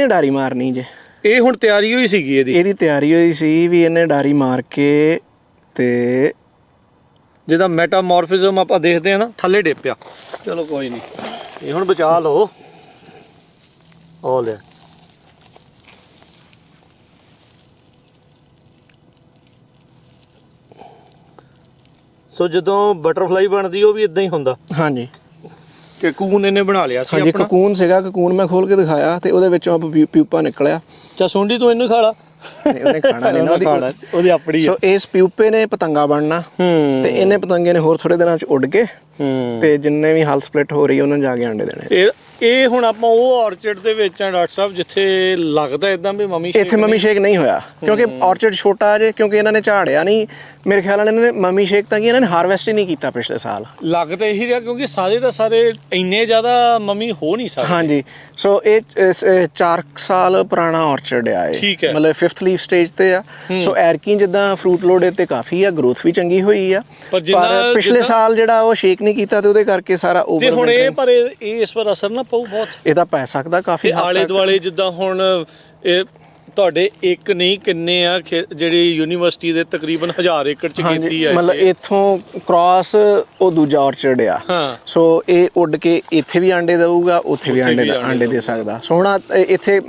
Speaker 2: ਡਾਰੀ ਮਾਰਨੀ ਜੇ। ਇਹ ਹੁਣ ਤਿਆਰੀ ਹੋਈ ਸੀਗੀ ਇਹਦੀ
Speaker 1: ਤਿਆਰੀ ਹੋਈ ਸੀ ਵੀ ਇਹਨੇ ਡਾਰੀ ਮਾਰ ਕੇ ਤੇ
Speaker 2: ਜਿਹਦਾ ਮੈਟਾਮੋਰਫਿਜ਼ਮ ਆਪਾਂ ਦੇਖਦੇ ਆ ਨਾ, ਥੱਲੇ ਡਿੱਪਿਆ। ਚਲੋ ਕੋਈ ਨਹੀਂ, ਇਹ ਹੁਣ ਬਚਾ ਲਓ। ਉਹ ਲੈ, ਸੋ ਜਦੋਂ ਬਟਰਫਲਾਈ ਬਣਦੀ ਉਹ ਵੀ ਇਦਾਂ ਹੀ ਹੁੰਦਾ।
Speaker 1: ਹਾਂਜੀ,
Speaker 2: ਕਕੂਨ ਇਹਨੇ ਬਣਾ ਲਿਆ ਸੀ।
Speaker 1: ਹਾਂਜੀ, ਕਕੂਨ ਸੀਗਾ। ਕਕੂਨ ਮੈਂ ਖੋਲ ਕੇ ਦਿਖਾਇਆ ਤੇ ਉਹਦੇ ਵਿੱਚੋਂ ਪਿਊਪਾ ਨਿਕਲਿਆ।
Speaker 2: ਚਾ ਸੁੰਡੀ ਤੂੰ ਇਹਨੂੰ ਖਾ ਲਾ।
Speaker 1: ਉਹਨੇ ਖਾਣਾ ਨਹੀਂ,
Speaker 2: ਉਹਦੀ ਆਪਣੀ।
Speaker 1: ਸੋ ਇਸ ਪਿਊਪੇ ਨੇ ਪਤੰਗਾ ਬਣਨਾ ਤੇ ਇਹਨੇ ਪਤੰਗੇ ਨੇ ਹੋਰ ਥੋੜੇ ਦਿਨਾਂ ਚ ਉੱਡ ਕੇ ਤੇ ਜਿੰਨੇ ਵੀ ਹਲ ਸਪਲਿਟ ਹੋ ਰਹੀ ਉਹਨਾਂ ਜਾ ਕੇ ਆਂਡੇ ਦੇਣੇ।
Speaker 2: ਇਹ ਹੁਣ ਆਪਾਂ ਉਹ ਆਰਚਰਡ ਦੇ ਵਿੱਚ ਆ ਡਾਕਟਰ ਸਾਹਿਬ ਜਿੱਥੇ ਲੱਗਦਾ ਇਦਾਂ ਵੀ ਮਮੀ ਸ਼ੇਕ।
Speaker 1: ਇੱਥੇ ਮਮੀ ਸ਼ੇਕ ਨਹੀਂ ਹੋਇਆ ਕਿਉਂਕਿ ਆਰਚਰਡ ਛੋਟਾ ਜੇ, ਕਿਉਂਕਿ ਇਹਨਾਂ ਨੇ ਝਾੜਿਆ ਨਹੀਂ। ਮੇਰੇ ਖਿਆਲ ਨਾਲ ਇਹਨਾਂ ਨੇ ਮਮੀ ਸ਼ੇਕ ਤਾਂ ਕੀ ਇਹਨਾਂ ਨੇ ਹਾਰਵੈਸਟ ਹੀ ਨਹੀਂ ਕੀਤਾ ਪਿਛਲੇ ਸਾਲ।
Speaker 2: ਲੱਗ ਤਾਂ ਇਹੀ ਰਿਹਾ ਕਿਉਂਕਿ ਸਾਰੇ ਦਾ ਸਾਰੇ ਇੰਨੇ ਜ਼ਿਆਦਾ ਮਮੀ ਹੋ ਨਹੀਂ ਸਕਦੇ।
Speaker 1: ਹਾਂਜੀ, ਸੋ ਇਹ 4 ਸਾਲ ਪੁਰਾਣਾ ਆਰਚਰਡ ਆ ਇਹ।
Speaker 2: ਠੀਕ ਹੈ,
Speaker 1: ਮਤਲਬ 5th ਲੀਫ ਸਟੇਜ ਤੇ ਆ। ਸੋ ਐਰਕੀ ਜਿੱਦਾਂ ਫਰੂਟ ਲੋਡ ਤੇ ਕਾਫੀ ਆ, ਗਰੋਥ ਵੀ ਚੰਗੀ ਹੋਈ ਆ। ਪਰ ਪਿਛਲੇ ਸਾਲ ਜਿਹੜਾ ਉਹ ਸ਼ੇਕ ਨਹੀਂ ਕੀਤਾ ਤੇ ਉਹਦੇ ਕਰਕੇ ਸਾਰਾ ਓਵਰ।
Speaker 2: ਹੁਣ ਇਹ ਪਰ ਇਹ ਇਸ ਪਰ ਅਸਰ ਨਾ ਪਊ ਬਹੁਤ।
Speaker 1: ਇਹਦਾ ਪੈ ਸਕਦਾ ਕਾਫੀ।
Speaker 2: ਆਲੇ ਦੁਆਲੇ ਜਿੱਦਾਂ ਹੁਣ ਇਹ ਤੁਹਾਡੇ ਇੱਕ ਨਹੀਂ ਕਿੰਨੇ ਆ ਜਿਹੜੀ ਯੂਨੀਵਰਸਿਟੀ ਦੇ ਤਕਰੀਬਨ 1000 ਏਕੜ ਚ ਕੀਤੀ ਆ।
Speaker 1: ਮਤਲਬ ਇੱਥੋਂ ਕ੍ਰਾਸ ਉਹ ਦੂਜਾ ਆਰਚਰਡ ਆ। ਸੋ ਇਹ ਉੱਡ ਕੇ ਇੱਥੇ ਵੀ ਆਂਡੇ ਦੇਊਗਾ, ਉੱਥੇ ਵੀ ਆਂਡੇ ਦੇ ਸਕਦਾ। ਸੋ ਹੁਣ ਇੱਥੇ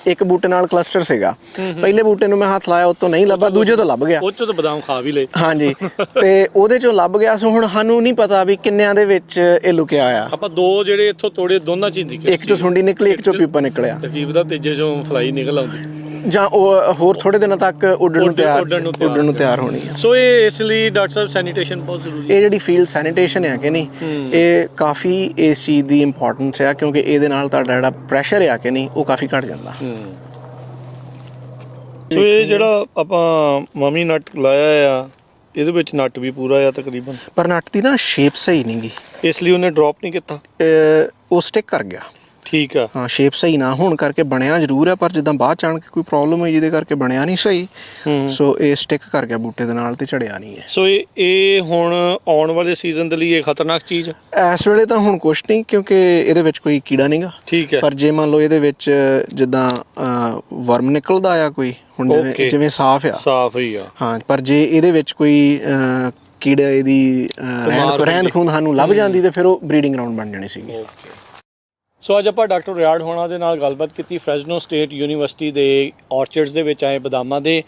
Speaker 1: ਇੱਕ ਬੂਟੇ ਨਾਲ ਕਲਸਟਰ ਸੀਗਾ। ਪਹਿਲੇ ਬੂਟੇ ਨੂੰ ਮੈਂ ਹੱਥ ਲਾਇਆ, ਉਤੋਂ ਨਹੀਂ ਲੱਭਾ, ਦੂਜੇ ਤੋਂ ਲੱਭ ਗਿਆ।
Speaker 2: ਉਹ ਚੋਂ ਤਾਂ ਬਦਾਮ ਖਾ ਵੀ ਲਏ।
Speaker 1: ਹਾਂਜੀ, ਤੇ ਉਹਦੇ ਚੋਂ ਲੱਭ ਗਿਆ। ਸੋ ਹੁਣ ਸਾਨੂੰ ਨਹੀਂ ਪਤਾ ਵੀ ਕਿੰਨਿਆਂ ਦੇ ਵਿੱਚ ਇਹ ਲੁਕਿਆ ਆ।
Speaker 2: ਆਪਾਂ 2 ਜਿਹੜੇ ਇੱਥੋਂ ਤੋੜੇ, ਦੋਨਾਂ ਚੀਜ਼ ਨਿਕਲੇ।
Speaker 1: ਇੱਕ ਚੋਂ ਸੁੰਡੀ ਨਿਕਲੀ, ਇੱਕ ਚੋਂ ਪਿਊਪਾ ਨਿਕਲਿਆ।
Speaker 2: ਤਕਰੀਬ ਦਾ ਤੀਜੇ ਚੋਂ ਫਲਾਈ ਨਿਕਲ ਆਉਂਦੀ
Speaker 1: ਜਾਂ ਉਹ ਹੋਰ ਥੋੜੇ ਦਿਨਾਂ ਤੱਕ ਉੱਡਣ ਨੂੰ ਤਿਆਰ ਹੋਣੀ ਹੈ।
Speaker 2: ਸੋ ਇਹ ਇਸ ਲਈ ਡਾਕਟਰ ਸਾਹਿਬ ਸੈਨੀਟੇਸ਼ਨ ਬਹੁਤ ਜ਼ਰੂਰੀ ਹੈ।
Speaker 1: ਇਹ ਜਿਹੜੀ ਫੀਲਡ ਸੈਨੀਟੇਸ਼ਨ ਹੈ ਕਿ ਨਹੀਂ, ਇਹ ਕਾਫੀ ਇਸ ਚੀਜ਼ ਦੀ ਇੰਪੋਰਟੈਂਸ ਹੈ ਕਿਉਂਕਿ ਇਹਦੇ ਨਾਲ ਤੁਹਾਡਾ ਜਿਹੜਾ ਪ੍ਰੈਸ਼ਰ ਹੈ ਕਿ ਨਹੀਂ ਉਹ ਕਾਫੀ ਘਟ ਜਾਂਦਾ।
Speaker 2: ਸੋ ਇਹ ਜਿਹੜਾ ਆਪਾਂ ਮਮੀ ਨਟ ਲਾਇਆ ਆ, ਇਹਦੇ ਵਿੱਚ ਨਟ ਵੀ ਪੂਰਾ ਆ ਤਕਰੀਬਨ,
Speaker 1: ਪਰ ਨਟ ਦੀ ਨਾ ਸ਼ੇਪ ਸਹੀ ਨਹੀਂ ਗਈ,
Speaker 2: ਇਸ ਲਈ ਉਹਨੇ ਡ੍ਰੌਪ ਨਹੀਂ ਕੀਤਾ।
Speaker 1: ਉਹ ਸਟਿਕ ਕਰ ਗਿਆ।
Speaker 2: ਠੀਕ ਆ।
Speaker 1: ਹਾਂ, ਸ਼ੇਪ ਸਹੀ ਨਾ ਹੋਣ ਕਰਕੇ ਬਣਿਆ ਜ਼ਰੂਰ ਹੈ, ਪਰ ਜਿੱਦਾਂ ਬਾਅਦ ਚ ਆਣ ਕੇ ਕੋਈ ਪ੍ਰੋਬਲਮ ਹੋਈ ਜਿਹਦੇ ਕਰਕੇ ਬਣਿਆ ਨਹੀਂ ਸਹੀ, ਸੋ ਇਹ ਸਟਿਕ ਕਰ ਗਿਆ ਬੂਟੇ ਦੇ ਨਾਲ ਤੇ ਝੜਿਆ ਨਹੀਂ ਹੈ।
Speaker 2: ਸੋ ਇਹ ਹੁਣ ਆਉਣ ਵਾਲੇ ਸੀਜ਼ਨ ਦੇ ਲਈ ਇਹ ਖਤਰਨਾਕ ਚੀਜ਼ ਹੈ
Speaker 1: ਇਸ ਵੇਲੇ ਤਾਂ ਹੁਣ ਕੁਛ ਨਹੀਂ, ਕਿਉਂਕਿ ਇਹਦੇ ਵਿੱਚ ਕੋਈ ਕੀੜਾ ਨਹੀਂਗਾ।
Speaker 2: ਠੀਕ ਹੈ।
Speaker 1: ਪਰ ਜੇ ਮੰਨ ਲਓ ਇਹਦੇ ਵਿੱਚ ਜਿੱਦਾਂ ਵਰਮ ਨਿਕਲਦਾ ਆ ਕੋਈ, ਹੁਣ ਜਿਵੇਂ ਸਾਫ਼
Speaker 2: ਹੀ ਆ,
Speaker 1: ਹਾਂ, ਪਰ ਜੇ ਇਹਦੇ ਵਿੱਚ ਕੋਈ ਕੀੜੇ ਦੀ ਰਹਿੰਦ ਖੂੰਹਦ ਸਾਨੂੰ ਲੱਭ ਜਾਂਦੀ ਤੇ ਫਿਰ ਉਹ ਬਰੀਡਿੰਗ ਗਰਾਊਂਡ ਬਣ ਜਾਣੀ ਸੀਗੀ।
Speaker 2: ਸੋ ਅੱਜ ਆਪਾਂ ਡਾਕਟਰ ਰਿਆੜ ਹੋਣਾ ਦੇ ਨਾਲ ਗੱਲਬਾਤ ਕੀਤੀ ਫਰੈਜ਼ਨੋ ਸਟੇਟ ਯੂਨੀਵਰਸਿਟੀ ਦੇ ਆਰਚਰਡਸ ਦੇ ਵਿੱਚ ਆਏ ਬਦਾਮਾਂ ਦੇ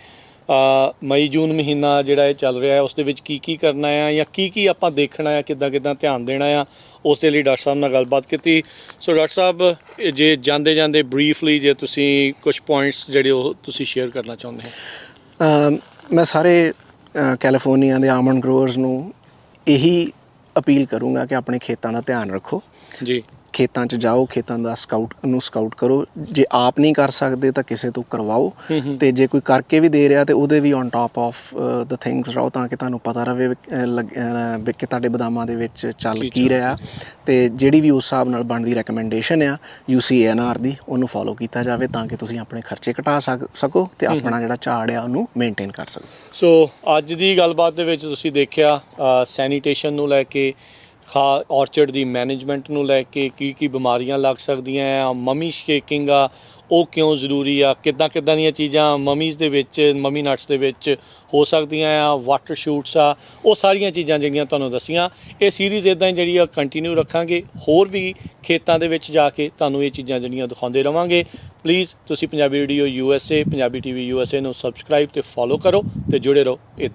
Speaker 2: ਮਈ ਜੂਨ ਮਹੀਨਾ ਜਿਹੜਾ ਇਹ ਚੱਲ ਰਿਹਾ ਹੈ ਉਸ ਦੇ ਵਿੱਚ ਕੀ ਕੀ ਕਰਨਾ ਆ ਜਾਂ ਕੀ ਆਪਾਂ ਦੇਖਣਾ ਆ, ਕਿੱਦਾਂ ਧਿਆਨ ਦੇਣਾ ਆ, ਉਸ ਦੇ ਲਈ ਡਾਕਟਰ ਸਾਹਿਬ ਨਾਲ ਗੱਲਬਾਤ ਕੀਤੀ। ਸੋ ਡਾਕਟਰ ਸਾਹਿਬ ਜੇ ਜਾਂਦੇ ਬਰੀਫਲੀ ਜੇ ਤੁਸੀਂ ਕੁਝ ਪੁਆਇੰਟਸ ਜਿਹੜੇ ਉਹ ਤੁਸੀਂ ਸ਼ੇਅਰ ਕਰਨਾ ਚਾਹੁੰਦੇ ਹੋ।
Speaker 1: ਮੈਂ ਸਾਰੇ ਕੈਲੀਫੋਰਨੀਆ ਦੇ ਆਲਮੰਡ ਗਰੋਅਰਸ ਨੂੰ ਇਹੀ ਅਪੀਲ ਕਰੂੰਗਾ ਕਿ ਆਪਣੇ ਖੇਤਾਂ ਦਾ ਧਿਆਨ ਰੱਖੋ ਜੀ। ਖੇਤਾਂ 'ਚ ਜਾਓ, ਖੇਤਾਂ ਦਾ ਸਕਾਊਟ ਕਰੋ। ਜੇ ਆਪ ਨਹੀਂ ਕਰ ਸਕਦੇ ਤਾਂ ਕਿਸੇ ਤੋਂ ਕਰਵਾਓ, ਤੇ ਜੇ ਕੋਈ ਕਰਕੇ ਵੀ ਦੇ ਰਿਹਾ ਤੇ ਉਹਦੇ ਵੀ on top of the things ਰਹੋ, ਤਾਂ ਕਿ ਤੁਹਾਨੂੰ ਪਤਾ ਰਹੇ ਕਿ ਤੁਹਾਡੇ ਬਦਾਮਾਂ ਦੇ ਵਿੱਚ ਚੱਲ ਕੀ ਰਿਹਾ, ਤੇ ਜਿਹੜੀ ਵੀ ਉਸ ਹਿਸਾਬ ਨਾਲ ਬਣਦੀ ਰეკਮੈਂਡੇਸ਼ਨ ਆ UCANR ਦੀ, ਉਹਨੂੰ ਫੋਲੋ ਕੀਤਾ ਜਾਵੇ ਤਾਂ ਕਿ ਤੁਸੀਂ ਆਪਣੇ ਖਰਚੇ ਘਟਾ ਸਕੋ ਤੇ ਆਪਣਾ ਜਿਹੜਾ ਝਾੜ ਆ ਉਹਨੂੰ ਮੇਨਟੇਨ ਕਰ ਸਕੋ।
Speaker 2: ਸੋ ਅੱਜ ਦੀ ਗੱਲਬਾਤ ਦੇ ਵਿੱਚ ਤੁਸੀਂ ਦੇਖਿਆ ਸੈਨੀਟੇਸ਼ਨ ਨੂੰ ਲੈ ਕੇ, ਆਰਚਰਡ ਦੀ ਮੈਨੇਜਮੈਂਟ ਨੂੰ ਲੈ ਕੇ ਕੀ ਬਿਮਾਰੀਆਂ ਲੱਗ ਸਕਦੀਆਂ ਆ, ਮਮੀ ਸ਼ੇਕਿੰਗ ਆ ਉਹ ਕਿਉਂ ਜ਼ਰੂਰੀ ਆ, ਕਿੱਦਾਂ ਦੀਆਂ ਚੀਜ਼ਾਂ ਮਮੀ ਨਟਸ ਦੇ ਵਿੱਚ ਹੋ ਸਕਦੀਆਂ ਆ, ਵਾਟਰ ਸ਼ੂਟਸ ਆ, ਉਹ ਸਾਰੀਆਂ ਚੀਜ਼ਾਂ ਜਿਹੜੀਆਂ ਤੁਹਾਨੂੰ ਦੱਸੀਆਂ। ਇਹ ਸੀਰੀਜ਼ ਇੱਦਾਂ ਹੀ ਜਿਹੜੀ ਆ ਕੰਟੀਨਿਊ ਰੱਖਾਂਗੇ, ਹੋਰ ਵੀ ਖੇਤਾਂ ਦੇ ਵਿੱਚ ਜਾ ਕੇ ਤੁਹਾਨੂੰ ਇਹ ਚੀਜ਼ਾਂ ਜਿਹੜੀਆਂ ਦਿਖਾਉਂਦੇ ਰਵਾਂਗੇ। ਪਲੀਜ਼ ਤੁਸੀਂ Punjabi radio USA, Punjabi TV USA ਨੂੰ ਸਬਸਕ੍ਰਾਈਬ ਤੇ ਫੋਲੋ ਕਰੋ ਤੇ ਜੁੜੇ ਰਹੋ ਇੱਦਾਂ।